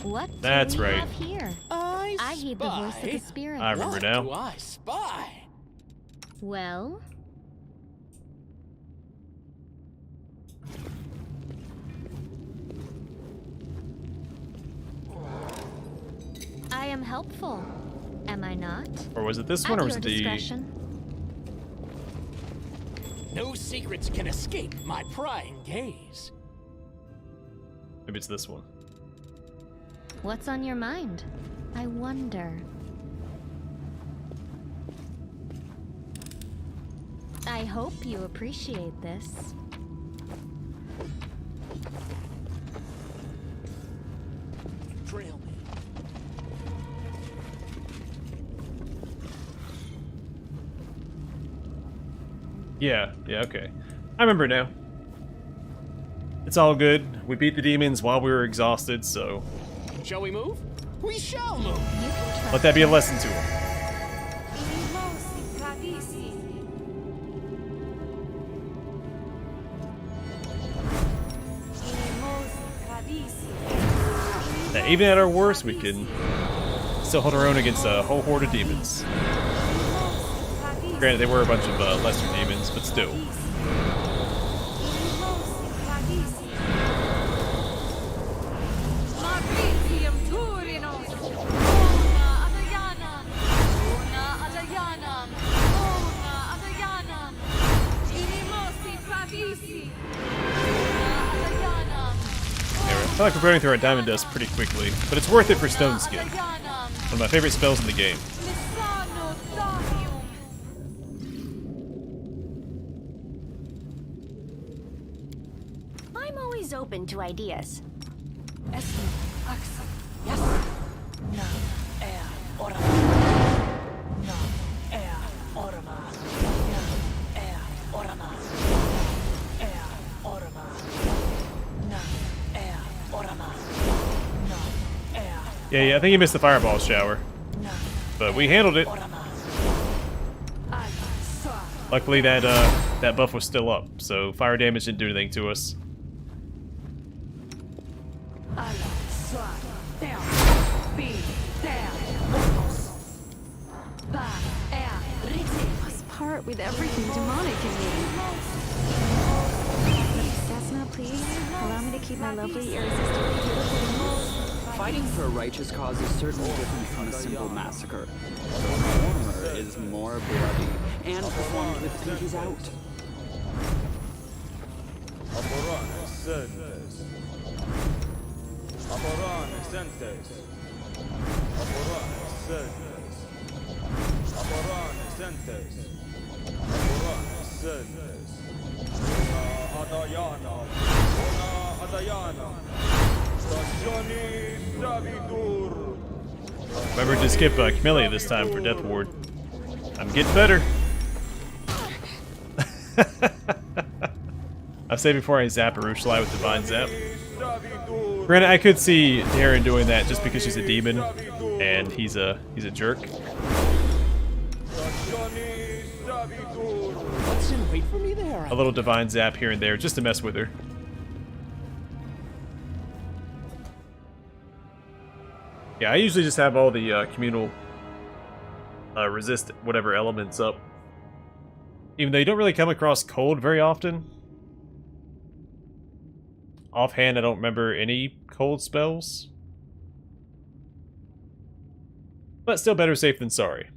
What That's do we right. have here? I heed the voice of the spirit. I remember now. Do I spy? Well, I am helpful, am I not? Or was it this one, At or was your it the... discretion. No secrets can escape my prying gaze. Maybe it's this one. What's on your mind? I wonder. I hope you appreciate this. Trail me. Yeah, okay. I remember now. It's all good. We beat the demons while we were exhausted, so Shall we move? We shall move. let that be a lesson to him. Now, even at our worst, we can still hold our own against a whole horde of demons. Granted, they were a bunch of lesser demons, but still. I feel like we're burning through our diamond dust pretty quickly, but it's worth it for Stone Skin. One of my favorite spells in the game. I'm always open to ideas. Yeah, I think you missed the fireball shower. But we handled it. Luckily that buff was still up, so fire damage didn't do anything to us. Must part with everything demonic in me. Cessna, please. Allow me to keep my lovely, irresistible, beautiful. Fighting for a righteous cause is certainly different from a simple massacre. The former is more bloody and performed with pinkies out. Remember to skip Camellia this time for Death Ward. I'm getting better. I've said before I zap Arueshalae with Divine Zap. Granted, I could see Darren doing that just because she's a demon and he's a jerk. Wait for me there. A little Divine Zap here and there just to mess with her. Yeah, I usually just have all the communal resist whatever elements up. Even though you don't really come across cold very often. Offhand, I don't remember any cold spells. But still better safe than sorry.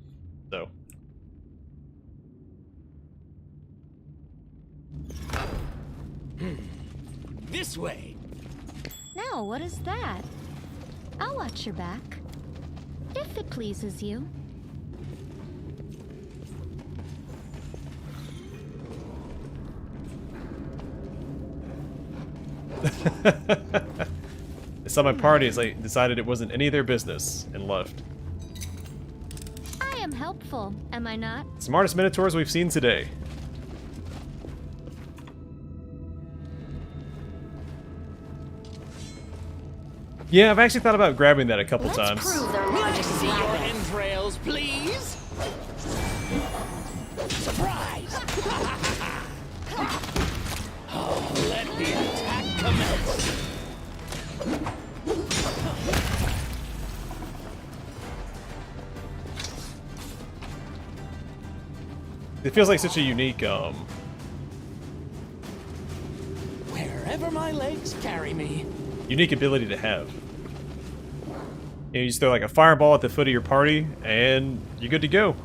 So. This way. Now, what is that? I'll watch your back, if it pleases you. They saw my party as they decided it wasn't any of their business and left. I am helpful, am I not? Smartest Minotaurs we've seen today. Yeah, I've actually thought about grabbing that a couple times. Let me see your entrails, please. Surprise! Oh, let the attack commence. It feels like such a unique, Wherever my legs carry me. unique ability to have. You know, you just throw like a fireball at the foot of your party, and you're good to go.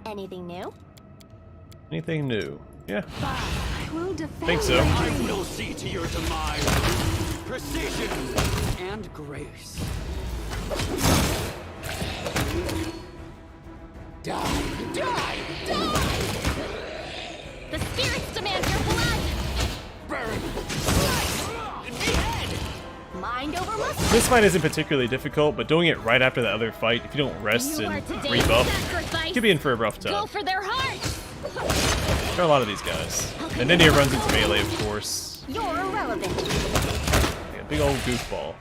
Anything new? Anything new? Yeah. I will defend. Think so. I will see to your demise. Precision And grace. Die! Die! Die! The spirits demand your blood! Burn! Slice! Behead! Mind over muscle. This fight isn't particularly difficult, but doing it right after the other fight, if you don't rest You are and today's rebuff, sacrifice. could be in for a rough Go time. for their hearts! There are a lot of these guys. And India runs into melee, of course. You're irrelevant. Like a big old goofball.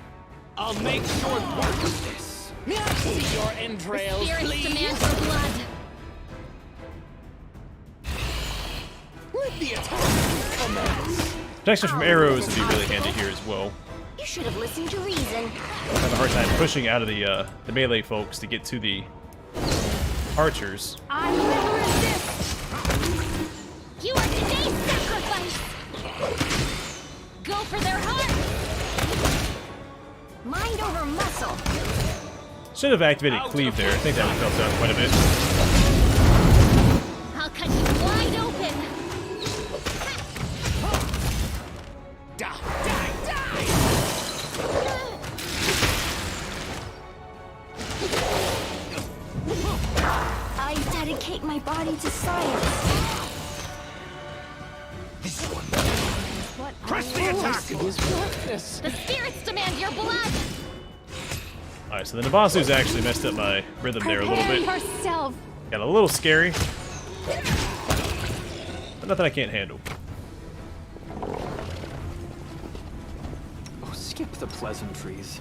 I'll make short work of this. May I see your entrails, Spirits please? demand your blood! Let the attack commence. Protection from arrows would be really handy here as well. You should have listened to reason. I have a hard time pushing out of the melee folks to get to the archers. I will resist. You are today's sacrifice! Go for their hearts! Mind over muscle. Should have activated cleave there. I think that would help out quite a bit. I'll cut you wide open! Die! Die! Die! I dedicate my body to science. This one. What Press the attack! The spirits demand your blood! Alright, so the Nabasu's actually messed up my rhythm there a little bit. yourself! Got a little scary. But nothing I can't handle. Oh, skip the pleasantries.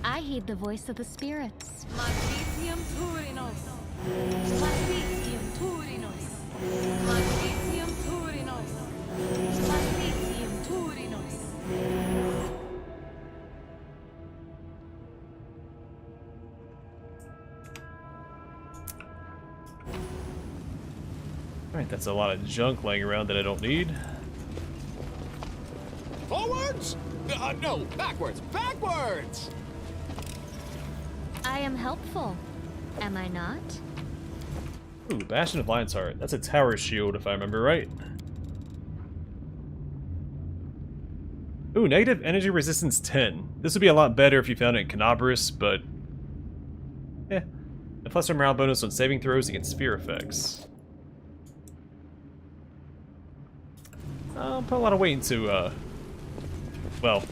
I heed the voice of the spirits. Magnesium Turinos. Magnesium Turinos. Magnesium Turinos. Magnesium Turinos. Alright, that's a lot of junk laying around that I don't need. Forwards? No, backwards! Backwards! I am helpful. Am I not? Ooh, Bastion of Lion's Heart. That's a tower shield, if I remember right. Ooh, negative energy resistance 10. This would be a lot better if you found it in Canobris, but... eh. A plus or morale bonus on saving throws against sphere effects. I'll put a lot of weight into, well,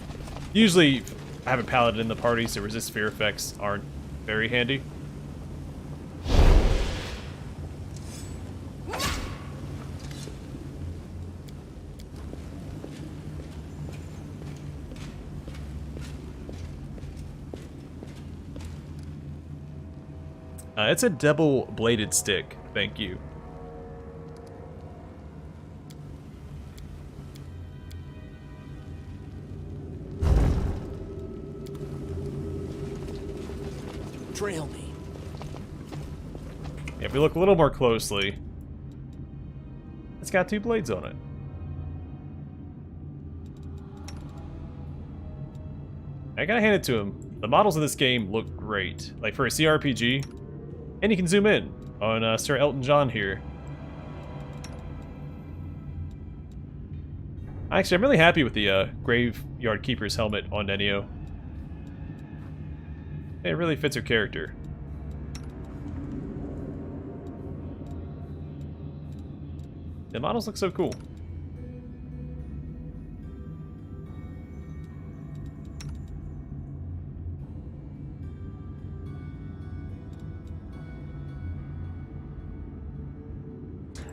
usually I have a paladin in the party, so resist sphere effects aren't very handy. It's a double-bladed stick, thank you. Trail me. Yeah, if we look a little more closely, it's got two blades on it. I gotta hand it to him. The models in this game look great. Like for a CRPG, and you can zoom in on Sir Elton John here. Actually, I'm really happy with the Graveyard Keeper's helmet on Nenio. It really fits her character. The models look so cool.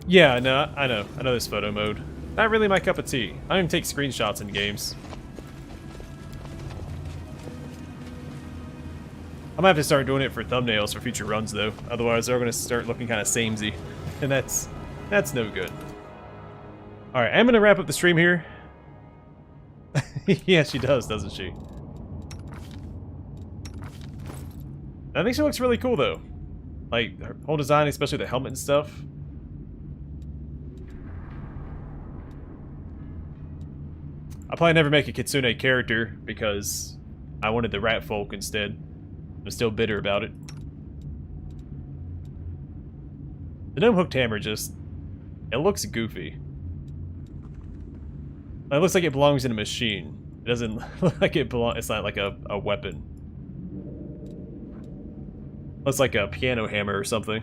Yeah, no, I know this photo mode. Not really my cup of tea. I don't even take screenshots in games. I'm gonna have to start doing it for thumbnails for future runs though. Otherwise they're gonna start looking kind of samey. And that's no good. Alright, I'm gonna wrap up the stream here. Yeah, she does, doesn't she? I think she looks really cool though. Like, her whole design, especially the helmet and stuff. I'll probably never make a Kitsune character because I wanted the rat folk instead. I'm still bitter about it. The gnome hooked hammer just... It looks goofy. It looks like it belongs in a machine. It doesn't look like it belongs... It's not like a weapon. Looks like a piano hammer or something.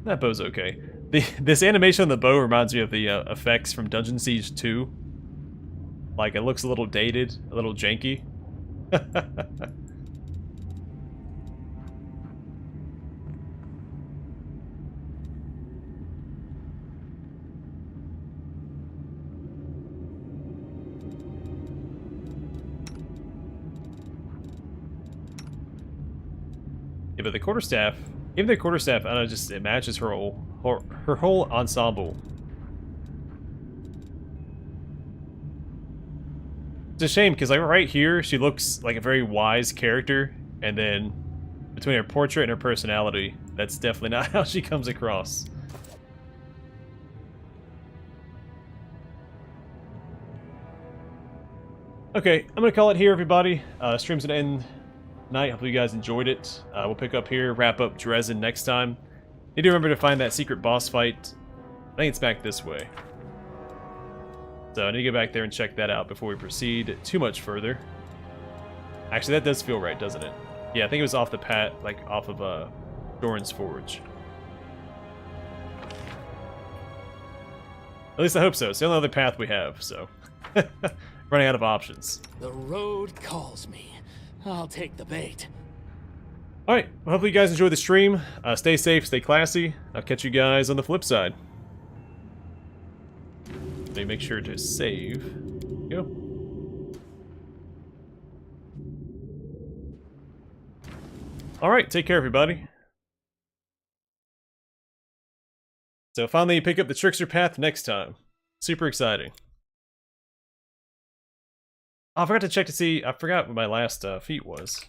That bow's okay. This animation on the bow reminds me of the effects from Dungeon Siege 2. Like, it looks a little dated, a little janky. Yeah, but the quarterstaff, even the quarterstaff, I don't know, just it matches her whole ensemble. It's a shame because like right here, she looks like a very wise character, and then between her portrait and her personality, that's definitely not how she comes across. Okay, I'm gonna call it here, everybody. Stream's gonna end tonight. Hopefully you guys enjoyed it. We'll pick up here, wrap up Dresden next time. Need to remember to find that secret boss fight. I think it's back this way. So I need to go back there and check that out before we proceed too much further. Actually, that does feel right, doesn't it? Yeah, I think it was off the like off of Doran's Forge. At least I hope so. It's the only other path we have, so running out of options. The road calls me. I'll take the bait. Alright, well, hopefully you guys enjoyed the stream. Stay safe, stay classy. I'll catch you guys on the flip side. Let me make sure to save. Go. Alright, take care, everybody. So finally pick up the Trickster path next time. Super exciting. Oh, I forgot to check to see, I forgot what my last feat was.